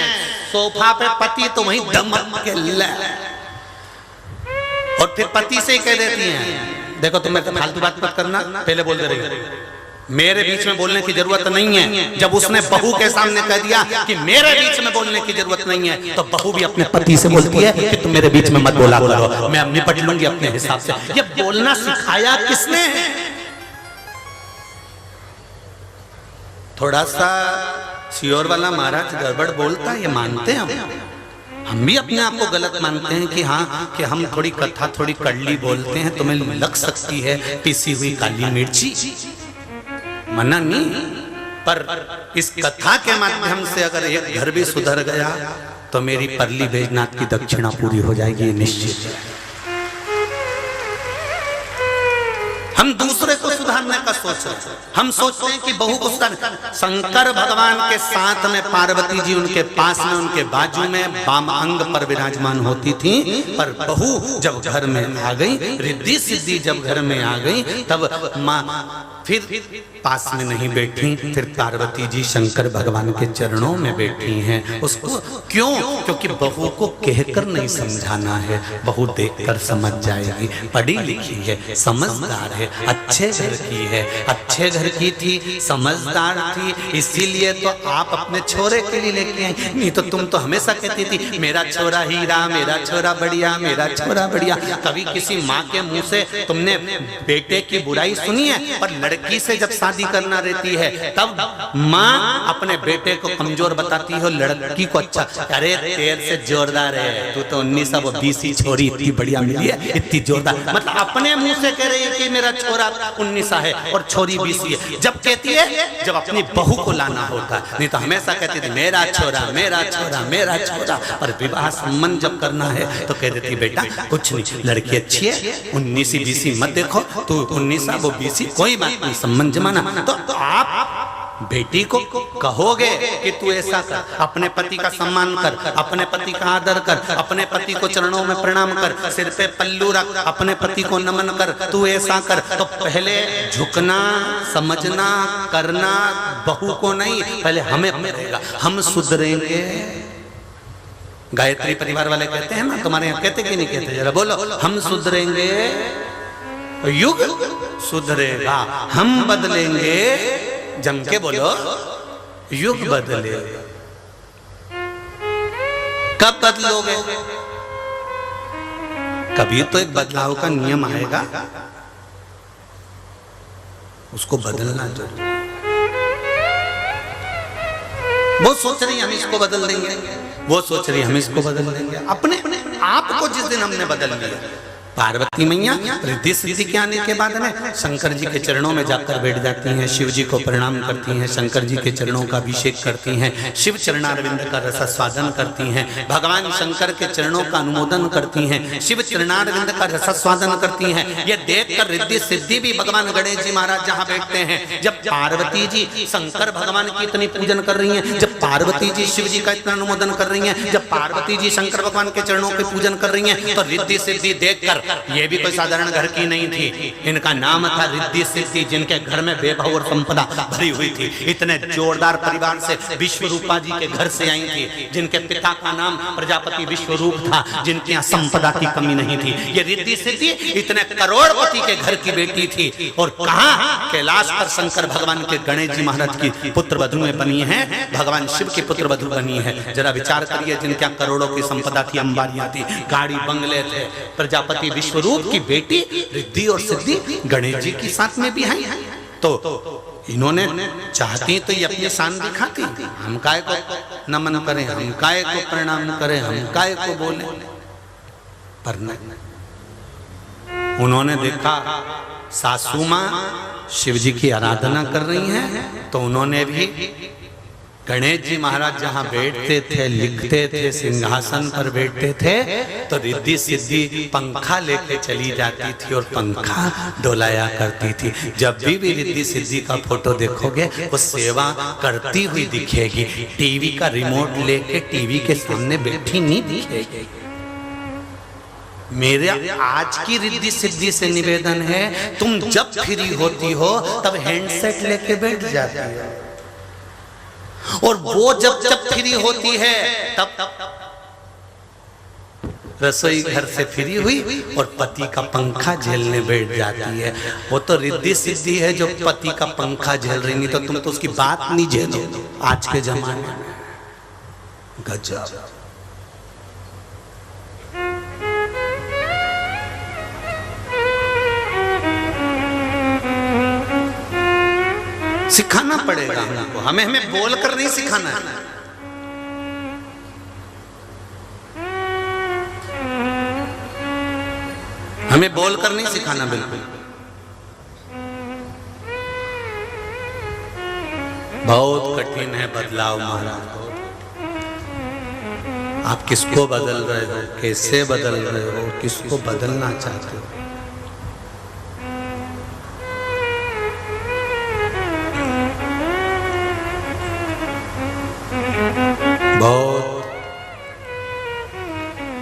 सोफा पे पति तो वहीं दमक के ले, और फिर पति से ही कह देती हैं देखो तुम्हें फालतू बात मत करना, पहले बोल दे रही, मेरे बीच में बोलने की जरूरत नहीं है। जब उसने बहू के सामने कह दिया कि मेरे बीच में बोलने की जरूरत नहीं है, तो बहू भी अपने पति से बोलती है कि तुम मेरे बीच में मत बोला करो, मैं निपट लूंगी अपने हिसाब से। ये बोलना सिखाया किसने है? थोड़ा सा श्योर वाला महाराज गड़बड़ बोलता है, ये मानते हैं हम भी अपने आप को गलत मानते हैं कि हाँ कि हम थोड़ी कथा थोड़ी कड़ली बोलते हैं, तुम्हें लग सकती है पिसी हुई काली मिर्ची, मना नहीं। पर इस कथा के माध्यम से अगर एक घर भी सुधर गया तो मेरी परली बैजनाथ की दक्षिणा पूरी हो जाएगी, ये निश्चित है। हम दूसरे को सुधारने का सोच रहे हैं, हम सोचते हैं कि बहू को सुधार। शंकर भगवान के साथ में पार्वती जी उनके पास में उनके बाजू में वाम अंग पर विराजमान होती थी, पर बहू जब घर में आ गई, रिद्धि सिद्धि जब घर में आ गई, तब माँ फिर पास में नहीं बैठी, फिर पार्वती जी शंकर भगवान के चरणों में बैठी हैं। उसको क्यों? क्योंकि बहू को कहकर नहीं समझाना है, बहू देखकर समझ जाएगी। पढ़ी लिखी है, समझदार है, अच्छे घर की है, अच्छे घर की थी, समझदार थी, इसीलिए तो आप अपने छोरे के लिए लेके आई। नहीं तो तुम तो हमेशा कहती थी मेरा छोरा हीरा, मेरा छोरा बढ़िया, मेरा छोरा बढ़िया। कभी किसी माँ के मुंह से तुमने बेटे की बुराई सुनी है? पर लड़की से जब शादी करना रहती है तब माँ अपने बेटे को कमजोर बताती हो, लड़की को अच्छा। अरे तेरे से जोरदार है, तू तो 1920 छोरी इतनी बढ़िया मिली है, इतनी जोरदार। मतलब अपने मुंह से कह रही है कि मेरा छोरा 19 है और छोरी 20 है। जब कहती है जब अपनी बहू को लाना होता, नहीं तो हमेशा कहती थी मेरा छोरा, मेरा छोरा, मेरा छोरा। पर विवाह संबंध जब करना है तो कह देती बेटा कुछ नहीं, लड़की अच्छी है, 19-20 मत देखो, तू 19 वो 20, कोई बात नहीं, संबंध जमाना। तो आप बेटी को कहोगे कि तू ऐसा कर, अपने पति का सम्मान कर, अपने पति का आदर कर, अपने पति को चरणों में प्रणाम कर, सिर पे पल्लू रख, अपने पति को नमन कर, तू ऐसा कर। तो पहले झुकना, समझना, करना बहू को नहीं, पहले हमें पड़ेगा। हम सुधरेंगे। गायत्री परिवार वाले कहते हैं ना, तुम्हारे यहाँ कहते कि नहीं कहते? जरा बोलो, हम सुधरेंगे युग सुधरेगा, हम बदलेंगे, जम के बोलो, युग बदलेगा। कब बदलोगे? कभी तो एक बदलाव का नियम आएगा, उसको बदलना जरूरी। वो सोच रही हम इसको बदल देंगे, वो सोच रही हम इसको बदल देंगे। अपने आप को जिस दिन हमने बदल लिया, पार्वती मैया रिद्धि सिद्धि के आने के बाद में शंकर जी के चरणों में जाकर बैठ जाती हैं, शिव जी को प्रणाम करती हैं, शंकर जी के चरणों का अभिषेक करती हैं, शिव चरणारविंद का रसास्वादन करती हैं, भगवान शंकर के चरणों का अनुमोदन करती हैं, शिव चरणारविंद का रसास्वादन करती हैं। ये देखकर रिद्धि सिद्धि भी भगवान गणेश जी महाराज जहाँ बैठते हैं, जब पार्वती जी शंकर भगवान की इतनी पूजन कर रही हैं, जब पार्वती जी शिव जी का इतना अनुमोदन कर रही हैं, जब पार्वती जी शंकर भगवान के चरणों के पूजन कर रही हैं, तो रिद्धि सिद्धि देखकर, ये भी कोई साधारण घर की नहीं थी, इनका नाम था रिद्धि सिद्धि, जिनके घर में वैभव और संपदा भरी हुई थी। इतने जोरदार परिवार से विश्वरूपा जी के घर से आई थी, जिनके पिता का नाम प्रजापति विश्वरूप था, जिनके यहाँ संपदा की कमी नहीं थी। ये रिद्धि सिद्धि इतने करोड़पति के घर की बेटी थी, और कहाँ कैलाश पर शंकर भगवान के गणेश जी महाराज की पुत्र वधू में बनी है, भगवान शिव की पुत्र वधू बनी है। जरा विचार करिए, जिनके यहाँ करोड़ों की संपदा थी, अंबारियां थी, गाड़ी बंगले थे, प्रजापति विश्वरूप की बेटी रिद्धि और सिद्धि गणेश जी के साथ में भी आई। तो इन्होंने चाहती तो ये अपनी शान दिखाती, हम काय को नमन करें, हम काय को प्रणाम करें, हम काय को बोले, पर नहीं। उन्होंने देखा सासू माँ शिव जी की आराधना कर रही हैं, तो उन्होंने भी गणेश जी महाराज जहाँ बैठते थे, लिखते थे, सिंहासन पर बैठते थे, तो रिद्धि सिद्धि पंखा लेके चली जाती थी और पंखा डोलाया करती थी। जब भी रिद्धि सिद्धि का फोटो देखोगे वो सेवा करती हुई दिखेगी, टीवी का रिमोट लेके टीवी के सामने बैठी नहीं दिखेगी। मेरे आज की रिद्धि सिद्धि से निवेदन है, तुम जब फ्री होती हो तब हैंडसेट लेके बैठ जाती हो, और वो जब फ्री होती है तब रसोई घर से फ्री हुई और पति का पंखा झेलने बैठ जाती है। वो तो रिद्धि सिद्धि है जो पति का पंखा झेल रही, नहीं तो तुम तो उसकी बात नहीं झेलो आज के जमाने में। गजब। सिखाना पड़ेगा हमको, हमें बोल कर नहीं सिखाना है। हमें बोलकर नहीं सिखाना बिल्कुल। बहुत कठिन है बदलाव महाराज। आप किसको बदल रहे हो, कैसे बदल रहे हो, किसको बदलना चाहते हो? बहुत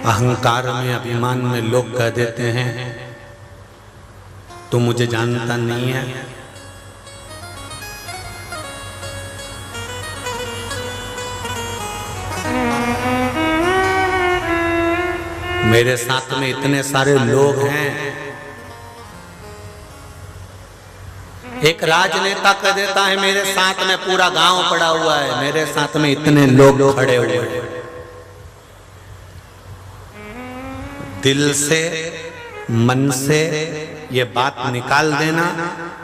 अहंकार में, अभिमान में लोग कह देते हैं तू मुझे जानता नहीं है। मेरे साथ में इतने सारे लोग हैं। एक राजनेता कह देता है मेरे साथ में पूरा गांव पड़ा हुआ है, मेरे साथ में इतने लोग खड़े हुए हैं। दिल से, मन से ये बात निकाल देना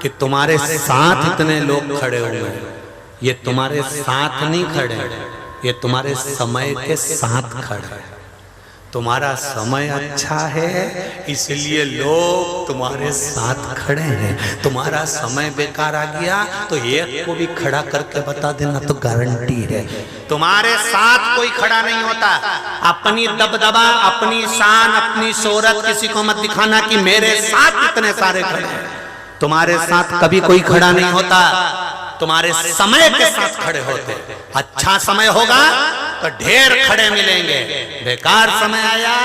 कि तुम्हारे साथ इतने लोग खड़े हुए हैं। ये तुम्हारे साथ नहीं खड़े, ये तुम्हारे समय के साथ खड़े हैं। तुम्हारा समय अच्छा है इसलिए लोग तुम्हारे साथ खड़े हैं। तुम्हारा समय बेकार आ गया तो एक को भी खड़ा करके बता देना तो गारंटी है तुम्हारे साथ कोई खड़ा नहीं होता। अपनी दबदबा, अपनी शान, अपनी शोहरत किसी को मत दिखाना कि मेरे साथ इतने सारे खड़े हैं। तुम्हारे साथ कभी कोई खड़ा नहीं होता, तुम्हारे समय के साथ खड़े होते। अच्छा समय होगा तो ढेर खड़े मिलेंगे, बेकार समय आया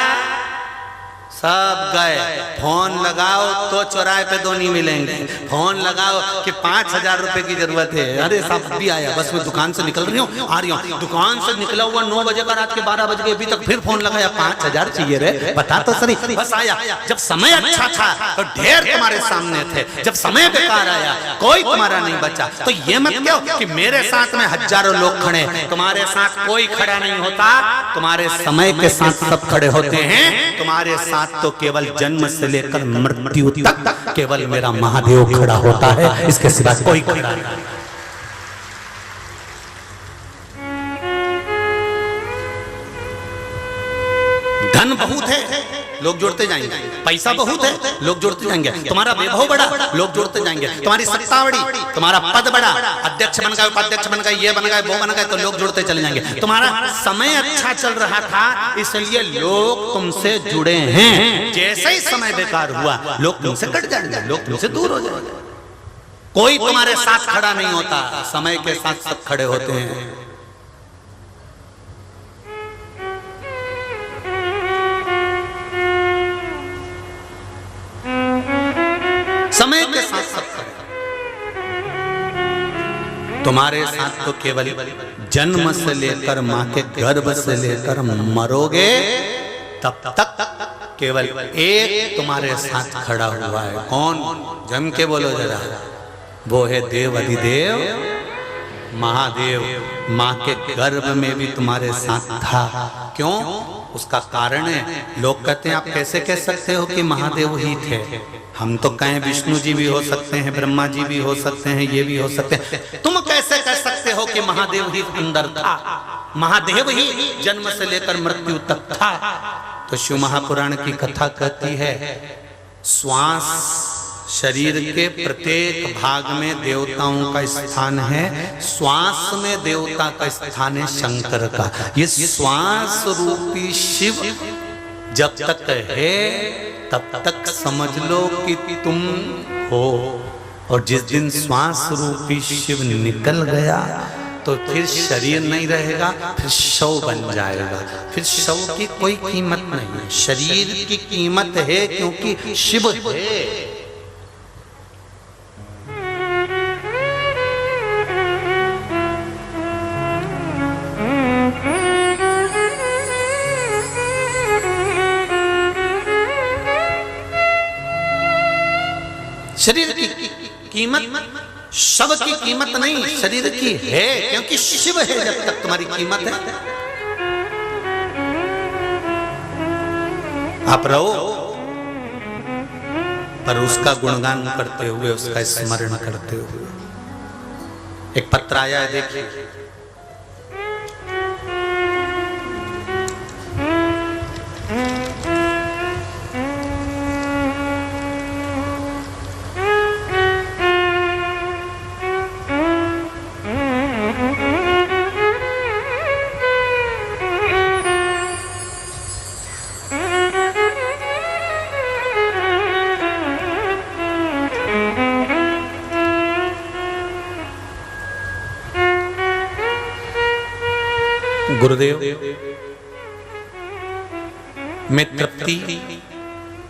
सब गए। फोन लगाओ तो चौराहे पे दो नहीं मिलेंगे। फोन लगाओ कि 5,000 रुपए की जरूरत है, अरे साहब अभी आया, बस मैं दुकान से निकल रही हूँ, आ रही हूँ। दुकान से निकला हुआ 9 बजे का, रात के 12 बज गए, अभी तक फिर फोन लगाया 5,000 चाहिए रे, बता तो सही, बस आया। जब समय अच्छा था तो ढेर तुम्हारे सामने थे, जब समय बेकार आया कोई तुम्हारा नहीं बचा। तो ये मत कहो कि मेरे साथ में हजारों लोग खड़े, तुम्हारे साथ कोई खड़ा नहीं होता। तुम्हारे समय के साथ सब खड़े होते हैं। तुम्हारे साथ तो केवल जन्म से लेकर मृत्यु तक केवल मेरा महादेव खड़ा होता है, इसके सिवा कोई खड़ा नहीं। धन बहुत है, लोग जुड़ते जाएंगे। पैसा बहुत है, लोग जुड़ते जाएंगे। तुम्हारा वैभव बड़ा, लोग जुड़ते जाएंगे। तुम्हारी सत्ता बड़ी, तुम्हारा पद बड़ा, अध्यक्ष बन गए, उपाध्यक्ष बन गए, ये बन गए, वो बन गए, तो लोग जुड़ते चले जाएंगे। तुम्हारा समय अच्छा चल रहा था इसलिए लोग तुमसे जुड़े हैं। जैसे ही समय बेकार हुआ लोग तुमसे कट जाएंगे, लोग तुमसे दूर हो जाएंगे। कोई तुम्हारे साथ खड़ा नहीं होता, समय के साथ सब खड़े होते हैं। समय के साथ सब खड़े। तुम्हारे साथ तो केवल जन्म से लेकर मां के गर्भ से लेकर मरोगे तब तक केवल एक तुम्हारे साथ खड़ा हुआ है। कौन? जम के बोलो जरा। वो है देव अधिदेव महादेव। मां के गर्भ में भी तुम्हारे साथ था। क्यों? उसका कारण है, लोग कहते हैं आप कैसे कह सकते हो कि महादेव ही थे? हम तो कहें विष्णु जी भी हो सकते हैं, ब्रह्मा जी भी हो सकते हैं, ये भी हो सकते हैं। तुम कैसे कह सकते हो कि महादेव ही अंदर था? महादेव ही जन्म से लेकर मृत्यु तक था। तो शिव महापुराण की कथा कहती है श्वास शरीर के प्रत्येक भाग में देवताओं का स्थान है। श्वास में देवता का स्थान है शंकर का। ये श्वास रूपी शिव जब तक है तब तक समझ लो कि तुम हो, और जिस दिन श्वास रूपी शिव निकल गया तो फिर शरीर नहीं रहेगा, फिर शव बन जाएगा। फिर शव की कोई कीमत नहीं है, शरीर की कीमत है क्योंकि शिव है। शरीर की कीमत, शव की कीमत नहीं, शरीर की है क्योंकि शिव है। जब तक तुम्हारी कीमत है आप रहो, पर उसका गुणगान करते हुए, उसका स्मरण करते हुए। एक पत्र आया है, देखिए। गुरुदेव, मैं तृप्ति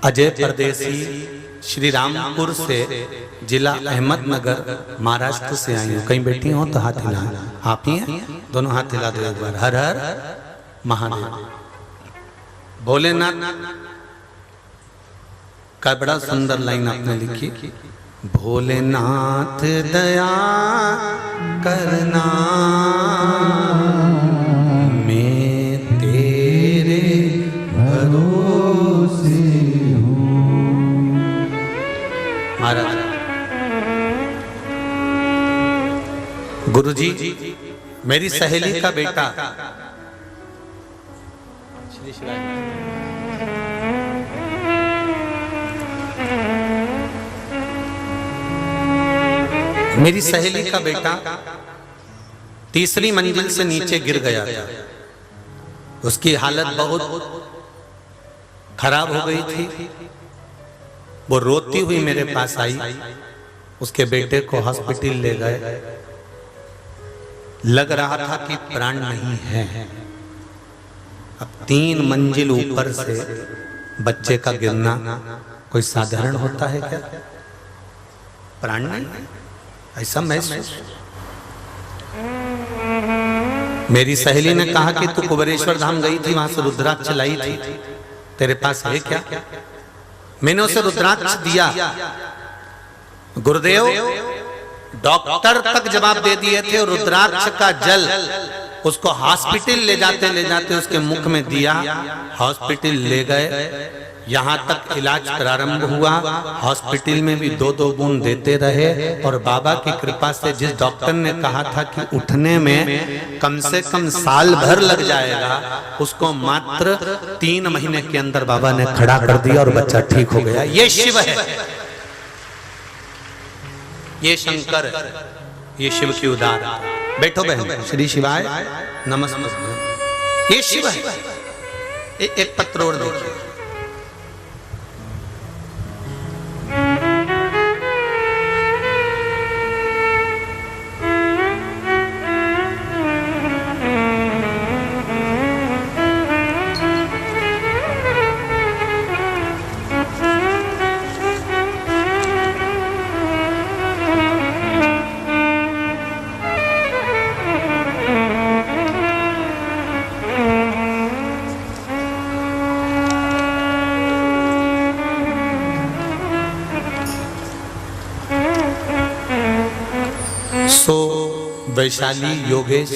अजय परदेसी श्री रामपुर से जिला अहमदनगर महाराष्ट्र से आई हूँ। कहीं बैठी हो तो हाथ हिला। आप ही हैं? दोनों हाथ हिला दो एक बार। हर हर महादेव। भोलेनाथ का बड़ा सुंदर लाइन आपने लिखी, भोलेनाथ दया करना मैं तेरे भरोसे हूँ। महाराज गुरुजी, मेरी सहेली का बेटा मेरी सहेली का बेटा तीसरी मंजिल से नीचे गिर गया था। उसकी हालत बहुत खराब हो गई थी। वो रोती हुई मेरे पास आई। उसके बेटे को हॉस्पिटल ले गए। लग रहा था कि प्राण नहीं है। अब 3 मंजिल ऊपर से बच्चे का गिरना कोई साधारण होता है क्या? प्राण नहीं, ऐसा महसूस। मेरी सहेली ने कहा कि तू कुबेरेश्वर धाम गई थी, वहां से रुद्राक्ष लाई थी, तेरे पास है क्या? मैंने उसे रुद्राक्ष दिया। गुरुदेव डॉक्टर तक जवाब दे दिए थे। रुद्राक्ष का जल उसको हॉस्पिटल ले जाते उसके मुख में दिया। हॉस्पिटल ले गए, यहाँ तक इलाज प्रारंभ हुआ। हॉस्पिटल में भी 2-2 बूंद देते रहे। और बाबा की कृपा से जिस डॉक्टर ने कहा था कि उठने में कम से कम साल भर लग जाएगा, उसको मात्र 3 महीने के अंदर बाबा ने खड़ा कर दिया और बच्चा ठीक हो गया। ये शिव है, ये शंकर है, ये शिव की उदार। बैठो बहन, श्री शिवाय नमस्ते। ये शिव है। एक पत्र और देखिए। वैशाली योगेश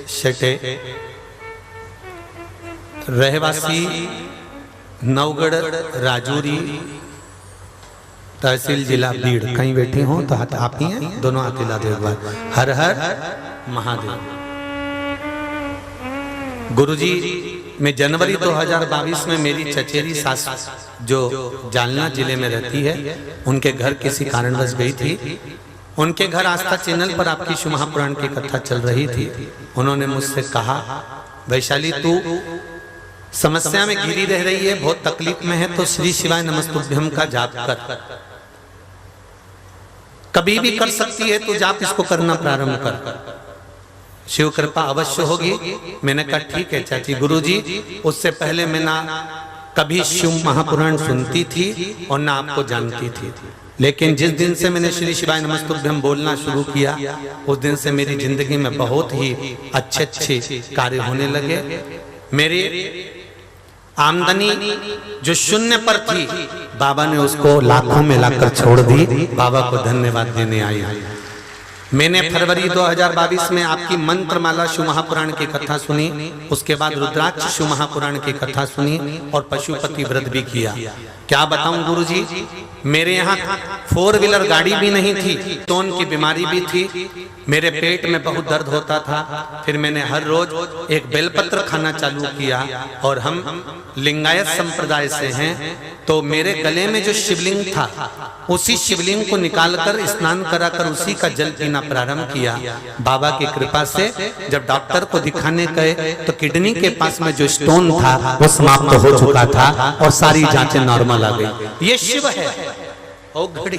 शेटे, रहवासी नवगढ़ राजूरी तहसील जिला बीड़। कहीं बैठे हो तो हाथ आप ही हैं? दोनों हाथ हिला दो एक बार। हर हर महादेव। गुरुजी, मैं जनवरी 2022 में मेरी चचेरी सास जो जालना जिले में रहती है, उनके घर किसी कारणवश गई थी। उनके घर आस्था चैनल पर आपकी शिव महापुराण की कथा चल रही थी। उन्होंने मुझसे कहा, वैशाली तू समस्या में घिरी रह रही है, बहुत तकलीफ में है, तो श्री शिवाय नमस्तुभ्यम का जाप कर। कभी भी कर सकती है तो जाप इसको करना प्रारंभ कर, शिव कृपा अवश्य होगी। मैंने कहा ठीक है चाची। गुरुजी, उससे पहले मैं ना कभी शिव महापुराण सुनती थी और ना आपको जानती थी, लेकिन जिस दिन से मैंने श्री शिवाय नमस्तुभ्यम बोलना शुरू किया, उस दिन से मेरी जिंदगी में बहुत ही अच्छे कार्य होने लगे। मेरी आमदनी जो शून्य पर थी, बाबा ने उसको लाखों में लाकर छोड़ दी। बाबा को धन्यवाद देने आई। मैंने फरवरी 2022 में आपकी मंत्रमाला शिव महापुराण की कथा सुनी, उसके बाद रुद्राक्ष शिव महापुराण की कथा सुनी और पशुपति व्रत भी किया। क्या बताऊं गुरुजी, मेरे यहाँ 4 व्हीलर गाड़ी भी नहीं थी, स्टोन की बीमारी भी थी, मेरे पेट में बहुत दर्द होता था। फिर मैंने हर रोज एक बेलपत्र खाना चालू किया। और हम लिंगायत संप्रदाय से हैं, तो मेरे गले में जो शिवलिंग था, उसी शिवलिंग को निकालकर स्नान कराकर उसी का जल पीना प्रारंभ किया। बाबा की कृपा से जब डॉक्टर को दिखाने गए तो किडनी के पास में जो स्टोन था वो समाप्त हो चुका था और सारी जांचें नॉर्मल आ गई। ये शिव है। ओ घड़ी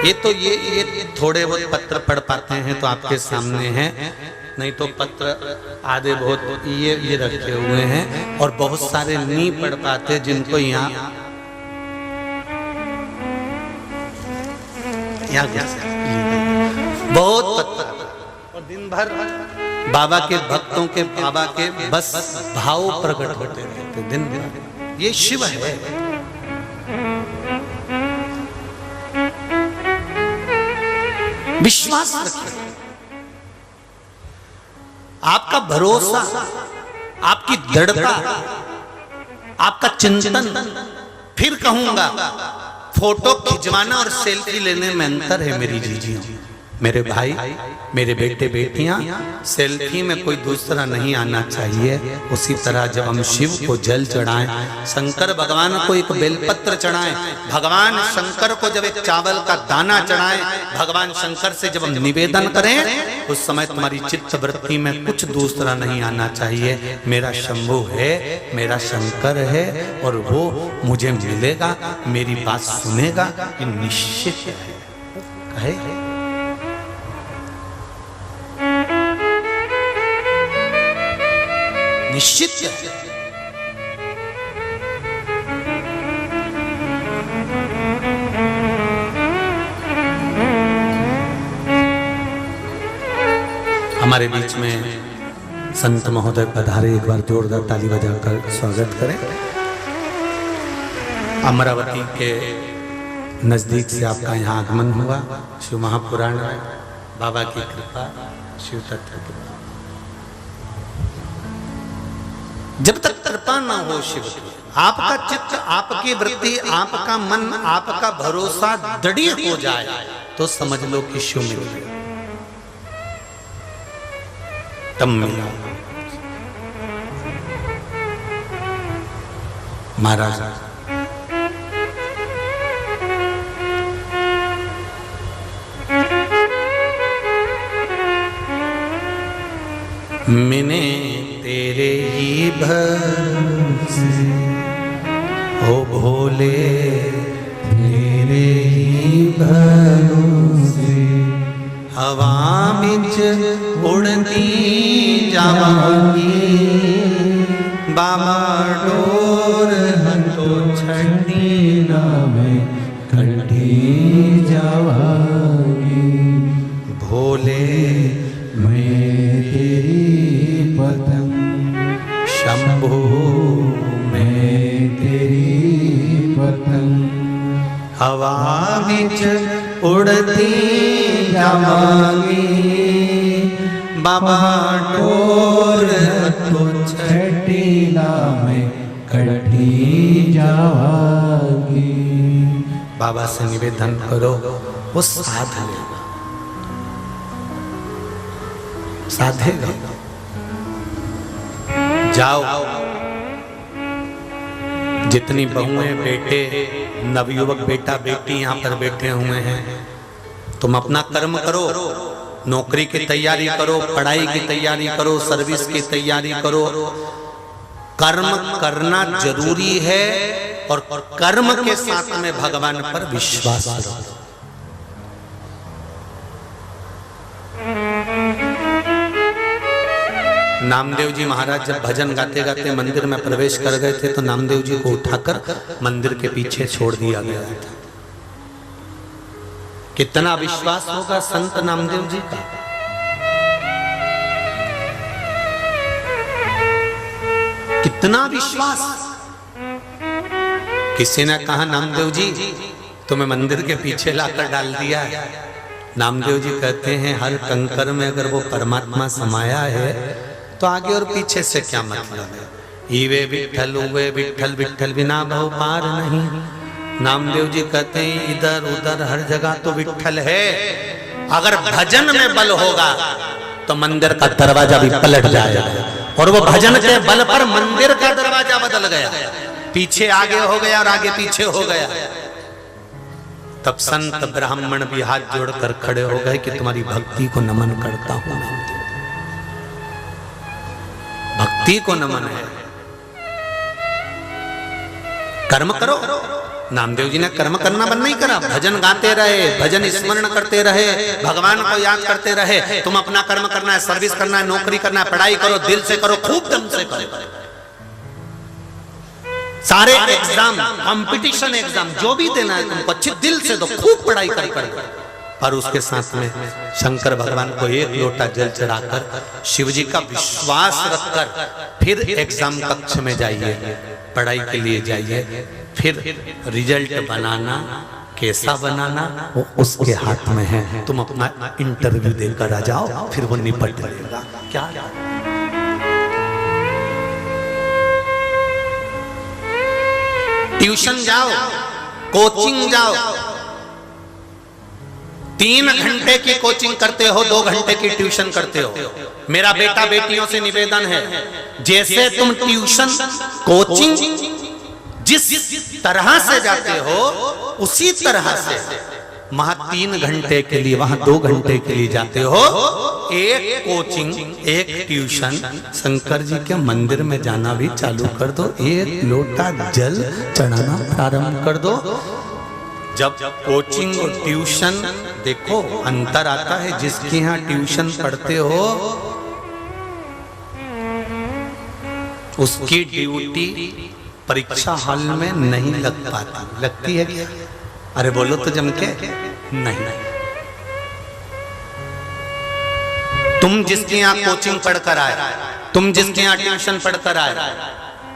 ये तो ये थोड़े बहुत पत्र पढ़ पाते हैं तो आपके सामने हैं, नहीं तो पत्र आधे बहुत ये रखे हुए हैं, और बहुत सारे नहीं पढ़ पाते जिनको यहाँ बहुत पत्र, और दिन भर बाबा के भक्तों के, बाबा के बस भाव प्रकट होते रहते दिन भर। ये शिव है। विश्वास रखिए, आपका भरोसा, आपकी दृढ़ता, आपका चिंतन। फिर कहूंगा, फोटो खिंचवाना और सेल्फी लेने में अंतर है मेरी जीजियों, मेरे भाई, मेरे बेटे बेटियां। सेल्फी में कोई दूसरा नहीं आना चाहिए। उसी तरह जब हम शिव को जल चढ़ाएं, शंकर भगवान को एक बेलपत्र चढ़ाएं, भगवान शंकर को जब एक चावल का दाना चढ़ाएं, भगवान शंकर से जब हम निवेदन करें, उस समय तुम्हारी चित्त वृत्ति में कुछ दूसरा नहीं आना चाहिए। मेरा शंभु है, मेरा शंकर है, और वो मुझे मिलेगा, मेरी बात सुनेगा, ये निश्चित है। निश्चित है। हमारे बीच में संत महोदय पधारे, एक बार जोरदार ताली बजाकर स्वागत करें। अमरावती के नजदीक से आपका यहाँ आगमन हुआ। शिव महापुराण, बाबा की कृपा, शिव तत्व की। जब तक कृपा ना हो शिव की, आपका चित्त, आपकी वृत्ति, आपका मन, आपका भरोसा दृढ़ हो जाए तो समझ लो कि शिव मिल गया, तब मिला। महाराज मैंने तेरे ही भरोसे, हो भोले तेरे ही भरोसे, हवा बिच उड़ती जावांगी, बाबा डोर हतो छड़ी ना मैं कटी जावांगी, भोले मैं तेरी पतंग, शंभो मैं तेरी पतंग, हवा बिच उड़ती जावांगी, बाबा डोर तो छठी ना मैं कटी जावांगी। बाबा से निवेदन करो, वो साधेगा। जाओ, जितनी बहुएं, बेटे, नवयुवक बेटा बेटी यहाँ पर बैठे हुए हैं, तुम अपना कर्म करो, नौकरी की तैयारी करो, पढ़ाई की तैयारी करो, सर्विस की तैयारी करो। कर्म करना जरूरी है, और कर्म के साथ में भगवान पर विश्वास रखो। नामदेव जी महाराज जब भजन गाते गाते मंदिर में प्रवेश कर गए थे, तो नामदेव जी को उठाकर मंदिर के पीछे छोड़ दिया गया था। कितना विश्वास होगा संत नामदेव जी का। कितना विश्वास। किसी ने कहा नामदेव जी तुम्हें मंदिर के पीछे लाकर डाल दिया है। नामदेव जी कहते हैं हर कंकर में अगर वो परमात्मा समाया है तो आगे और पीछे से क्या मतलब है। ईवे विठल उवे विठल, विठल बिना भव पार नहीं। नामदेव जी कहते हैं इधर उधर हर जगह तो विठल है। अगर भजन में बल होगा तो मंदिर का दरवाजा भी पलट जाएगा, और वो भजन के बल पर मंदिर का दरवाजा बदल गया, पीछे आगे हो गया और आगे पीछे हो गया। तब संत ब्राह्मण भी हाथ जोड़कर खड़े हो गए कि तुम्हारी भक्ति को नमन करता हूं। भक्ति को नमन है। कर्म करो, नामदेव जी ने कर्म करना बंद नहीं करा, भजन गाते रहे, भजन स्मरण करते रहे, भगवान को याद करते रहे। तुम अपना कर्म करना है, सर्विस करना है, नौकरी करना है, पढ़ाई करो, दिल से करो, खूब दम से करो। सारे एग्जाम, कंपटीशन एग्जाम जो भी देना है तुमको अच्छे दिल से दो, खूब पढ़ाई कर। पर उसके साथ में शंकर भगवान को एक लोटा जल चढ़ाकर शिव जी का विश्वास रखकर फिर एग्जाम कक्ष में जाइए, पढ़ाई के लिए जाइए। फिर रिजल्ट बनाना, कैसा बनाना वो उसके हाथ में है। तुम अपना इंटरव्यू देकर आ जाओ, फिर वो निपट लेगा। क्या ट्यूशन जाओ, कोचिंग जाओ, 3 घंटे की कोचिंग करते हो, 2 घंटे की ट्यूशन करते हो। मेरा बेटा बेटियों से निवेदन है, जैसे तुम ट्यूशन कोचिंग जिस तरह से जाते हो उसी तरह से वहां 3 घंटे के लिए, वहां 2 घंटे के लिए जाते हो। एक कोचिंग, एक ट्यूशन, शंकर जी के मंदिर में जाना भी चालू कर दो, एक लोटा जल चढ़ाना प्रारंभ कर दो। जब कोचिंग और ट्यूशन, देखो अंतर आता है। जिसके यहाँ ट्यूशन पढ़ते हो उसकी ड्यूटी परीक्षा हॉल में नहीं लग पाती, लगती है क्या? अरे बोलो तो जम के नहीं। तुम जिसके यहाँ कोचिंग पढ़कर आए, तुम जिसके यहाँ ट्यूशन पढ़कर आए,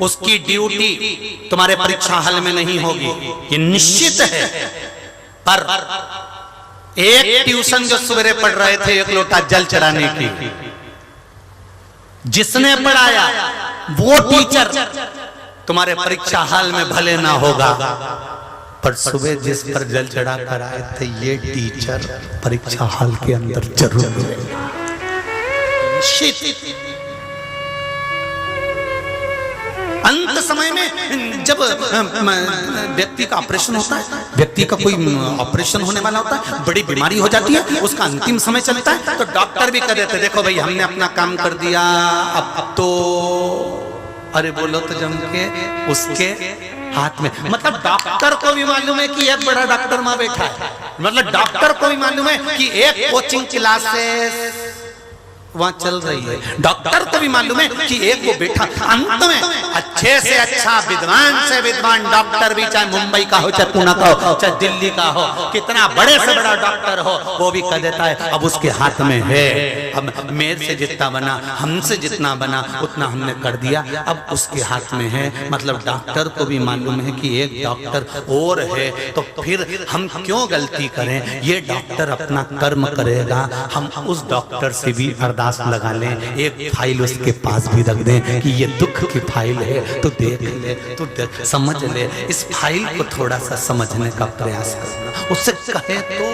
उसकी ड्यूटी तुम्हारे परीक्षा हॉल में नहीं होगी, ये निश्चित है। पर एक ट्यूशन जो सवेरे पढ़ रहे थे एक लोटा जल चढ़ाने की, जिसने पढ़ाया वो टीचर तुम्हारे परीक्षा हॉल में भले ना होगा, पर सुबह जिस पर जल चढ़ा कर आए थे ये टीचर परीक्षा हॉल के अंदर जरूर मिलेगा। अंत समय में जब व्यक्ति का ऑपरेशन होता है, व्यक्ति का कोई ऑपरेशन होने वाला होता है, बड़ी बीमारी हो जाती है, उसका अंतिम समय चलता है, तो डॉक्टर भी कह देते देखो भाई हमने अपना काम कर दिया, अब तो अरे बोलो तो जम के उसके हाथ में। मतलब डॉक्टर को भी मालूम है कि एक बड़ा डॉक्टर वहां बैठा है, मतलब डॉक्टर को भी मालूम है कि एक कोचिंग क्लासेस वहां चल रही है, डॉक्टर को भी मालूम है कि एक वो बैठा। अंत में अच्छे से अच्छा विद्वान से विद्वान डॉक्टर भी, चाहे मुंबई का हो, चाहे पुणे का हो, चाहे दिल्ली का हो, कितना बड़े से बड़ा डॉक्टर हो, वो भी कह देता है अब उसके हाथ में है, अब मेरे से जितना बना, हमसे जितना बना उतना हमने कर दिया, अब उसके हाथ में है। मतलब डॉक्टर को भी मालूम है कि एक डॉक्टर और है, तो फिर हम क्यों गलती करें, ये डॉक्टर अपना कर्म करेगा, हम उस डॉक्टर से भी लगा लें, एक फाइल उसके पास भी रख दें कि ये दुख की फाइल है, तो देख ले, तो समझ ले, इस फाइल को थोड़ा सा समझने का प्रयास करना। उससे कहे तो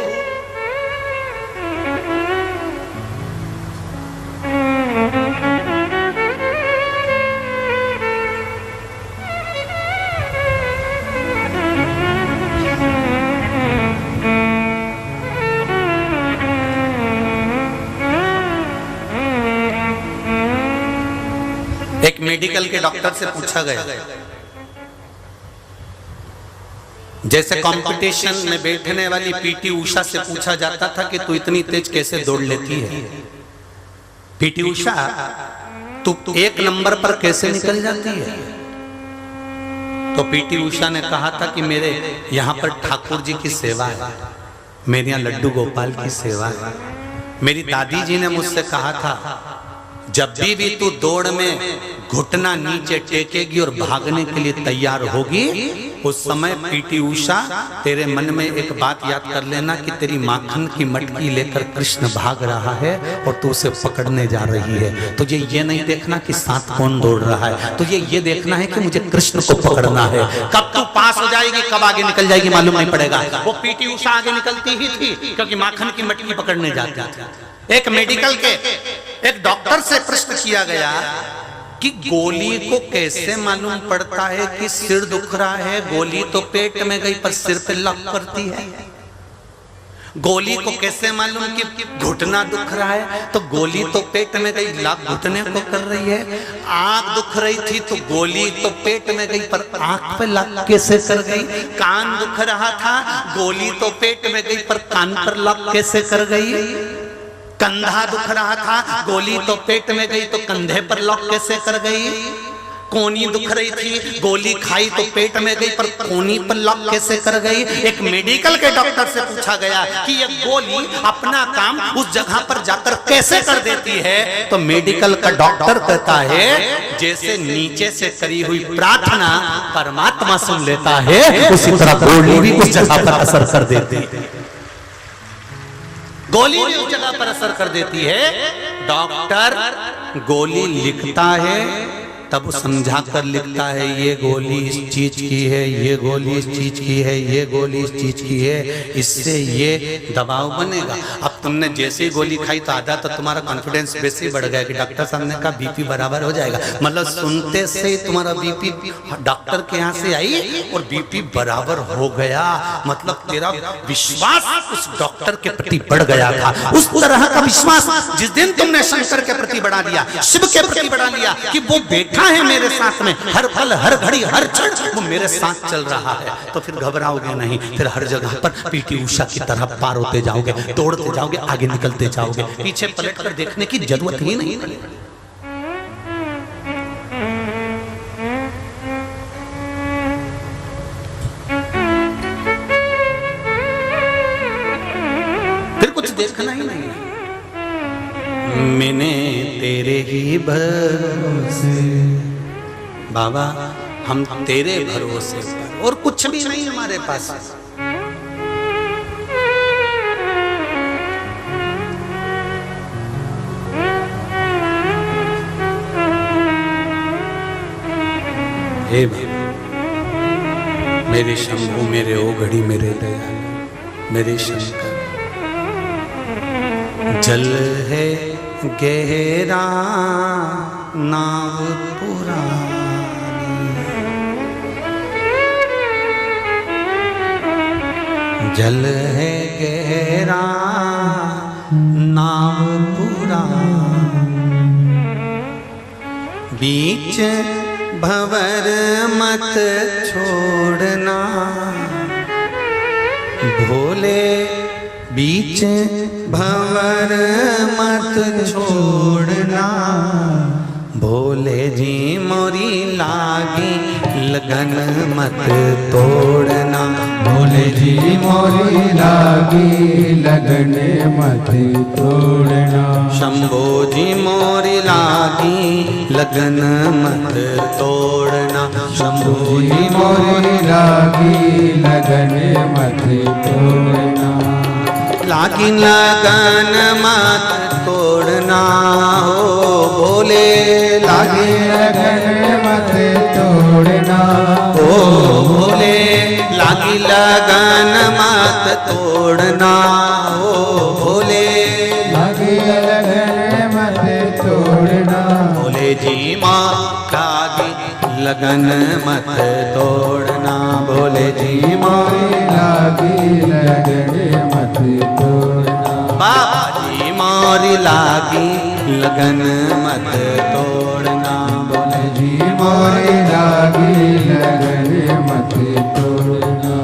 एक मेडिकल के डॉक्टर से पूछा गया, जैसे कंपटीशन में बैठने वाली पीटी उषा से पूछा जाता था कि तू इतनी तेज कैसे दौड़ लेती है, पीटी उषा तू 1 नंबर पर कैसे निकल जाती है? तो पीटी उषा ने कहा था कि मेरे यहाँ पर ठाकुर जी की सेवा है, मेरे यहाँ लड्डू गोपाल की सेवा है। मेरी दादी जी ने मुझसे कहा था जब भी तू दौड़ में घुटना नीचे टेकेगी और भागने के लिए तैयार होगी, उस समय पीटी उषा तेरे मन में एक बात याद कर लेना कि तेरी माखन की मटकी लेकर कृष्ण भाग रहा है और तू उसे पकड़ने जा रही है। तुझे ये नहीं देखना कि साथ कौन दौड़ रहा है, तुझे ये देखना है कि मुझे कृष्ण को पकड़ना है। कब तू पास हो जाएगी, कब आगे निकल जाएगी मालूम नहीं पड़ेगा। वो पीटी उषा आगे निकलती ही थी क्योंकि माखन की मटकी पकड़ने जाती थी। एक मेडिकल के एक डॉक्टर से प्रश्न किया गया कि गोली को कैसे मालूम पड़ता है कि सिर दुख रहा है, गोली तो पेट में गई पर सिर पे लॉक करती है। गोली को कैसे मालूम कि घुटना दुख रहा है? तो गोली तो पेट में गई, लाख घुटने को कर रही है। आंख दुख रही थी तो गोली तो पेट में गई, पर आंख पे लग कैसे कर गई? कान दुख रहा था, गोली तो पेट में गई, पर कान पर लग कैसे कर गई? कंधा दुख रहा था, गोली तो पेट में गई, तो कंधे पर लॉक कैसे कर गई? कोनी दुख रही थी, गोली खाई तो पेट में गई, पर कोनी पर लॉक कैसे कर गई? एक मेडिकल के डॉक्टर से पूछा गया कि ये गोली अपना काम उस जगह पर जाकर कैसे कर देती है? तो मेडिकल का डॉक्टर कहता है जैसे नीचे से करी हुई प्रार्थना परमात्मा सुन लेता है, उसी तरह गोली भी उस जगह पर असर कर देती है। गोली भी उस जगह पर असर कर देती है। डॉक्टर गोली लिखता है तब समझा कर लिखता है, ये गोली इस चीज की है, ये गोली इस चीज की है, ये गोली इस चीज की है, इससे ये दबाव बनेगा। अब तुमने जैसे ही गोली खाई तो आधा तो तुम्हारा कॉन्फिडेंस वैसे बढ़ गया कि डॉक्टर साहब ने कहा बीपी बराबर हो जाएगा। मतलब सुनते से ही तुम्हारा बीपी डॉक्टर के यहाँ से आई और बीपी बराबर हो गया। मतलब तेरा विश्वास उस डॉक्टर के प्रति बढ़ गया था। उस तरह का विश्वास जिस दिन तुमने शंकर के प्रति बढ़ा लिया, शिव के प्रति बढ़ा लिया कि वो बेटा है मेरे साथ में, हर पल हर घड़ी हर क्षण वो मेरे साथ चल रहा है, तो फिर घबराओगे नहीं। फिर हर जगह पर पीटी उषा की तरह पार होते जाओगे, दौड़ते जाओगे, आगे निकलते जाओगे, पीछे पलट कर देखने की जरूरत ही नहीं पड़ेगी। फिर कुछ देखना ही नहीं है। मैंने तेरे ही भरोसे बाबा, हम तेरे भरोसे और कुछ भी नहीं हमारे पास। हे मेरे शंभु, मेरे ओघड़ी, मेरे दयालु, मेरे शंकर, जल है गहरा नाव पुरानी, जल है गहरा नाव पुरानी, बीच भंवर मत छोड़ना भोले, बीच भंवर मत छोड़ना भोले जी, मोरी लागी लगन मत तोड़ना भोले जी, मोरी लागी लगन मत तोड़ना। शंभो जी मोरी लागी लगन मत तोड़ना, शंभो जी मोरी लागी लगन मत तोड़ना। लागी लगन मत तोड़ना हो भोले, लागी लगन मत तोड़ना ओ भोले, लागी लगन मत तोड़ना ओ भोले, लागी लगन मत तोड़ना। भोले जी माँ लागी लगन मत तोड़ना, भोले जी मोरी लागी लगन मत तोड़ना। बाबा जी मोरी लागी लगन मत तोड़ना, भोले जी मोरी लागी लगन मत तोड़ना।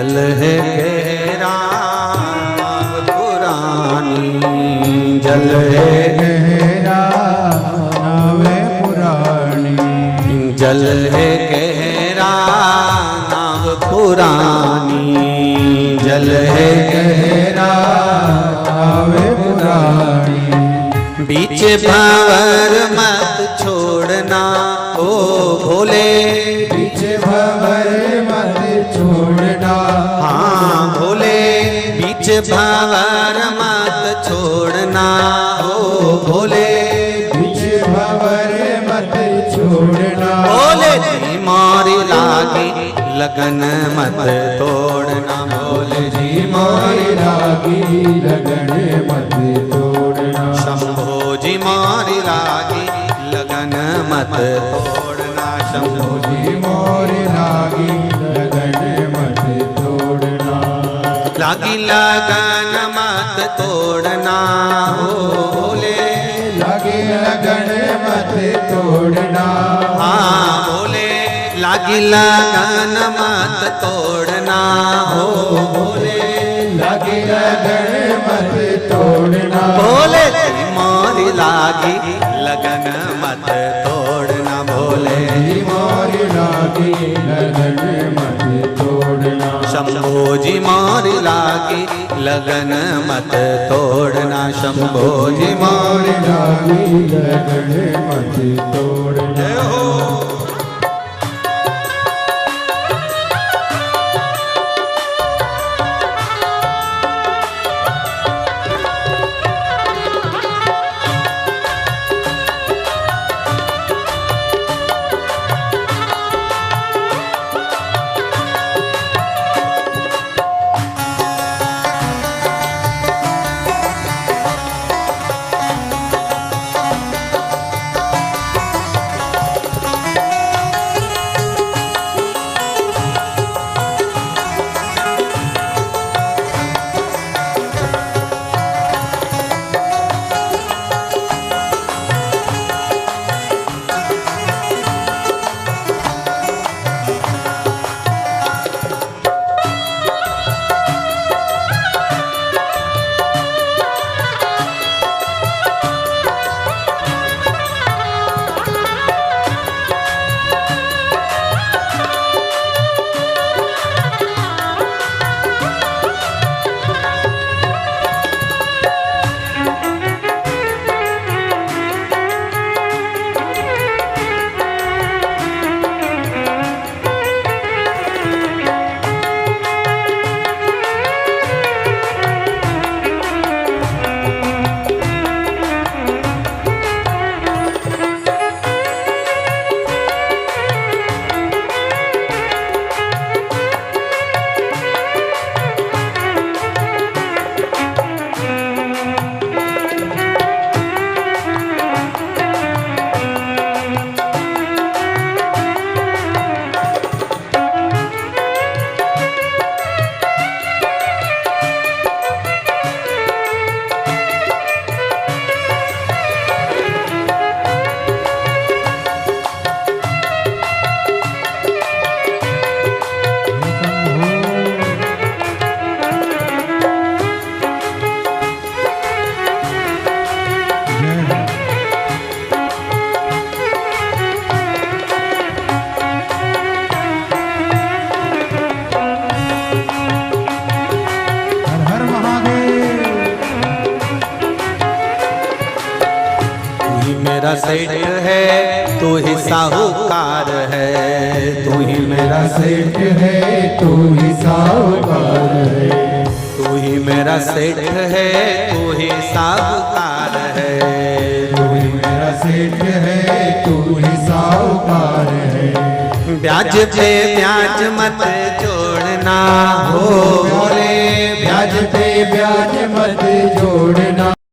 जल है गहरा पुरानी, जल है गहरा नावे पुरानी, जल है गहरा नाव पुरानी, जल है गहरा नावे पुरानी। बीच भंवर मत छोड़ना ओ भोले, बीच भंवर मत छोड़ना, हाँ भोले, बीच भंवर मत छोड़ना ओ भोले, बीच भंवर मत छोड़ना। भोले जी मोरी लागी लगन मत तोड़ना, भोले जी मोरी लागी लगन मत तोड़ना, शंभो जी मोरी लागी लगन मत तोड़ना, शंभो जी मोरी लागी लगन मत तोड़ना, लागी लगन मत तोड़ना ओ भोले, लागी लगन मत तोड़ना, हाँ भोले, लागी लगन मत तोड़ना ओ भोले, लागी लगन मत तोड़ना, भोले जी मोरी लागी लगन मत तोड़ना, भोले जी मोरी लागी लगन मत तोड़ना, शंभो जी मोरी लागी लगन मत तोड़ना, शंभो जी मोरी मोरी लागी लगन मत तोड़ना। मेरा सेठ है तू ही साहूकार है, तू ही मेरा सेठ है तू ही साहूकार है, तू ही मेरा सेठ है तू ही साहूकार है, तू ही मेरा सेठ है तू ही साहूकार है। ब्याज पे ब्याज मत जोड़ना हो भोले, ब्याज पे ब्याज मत जोड़ना।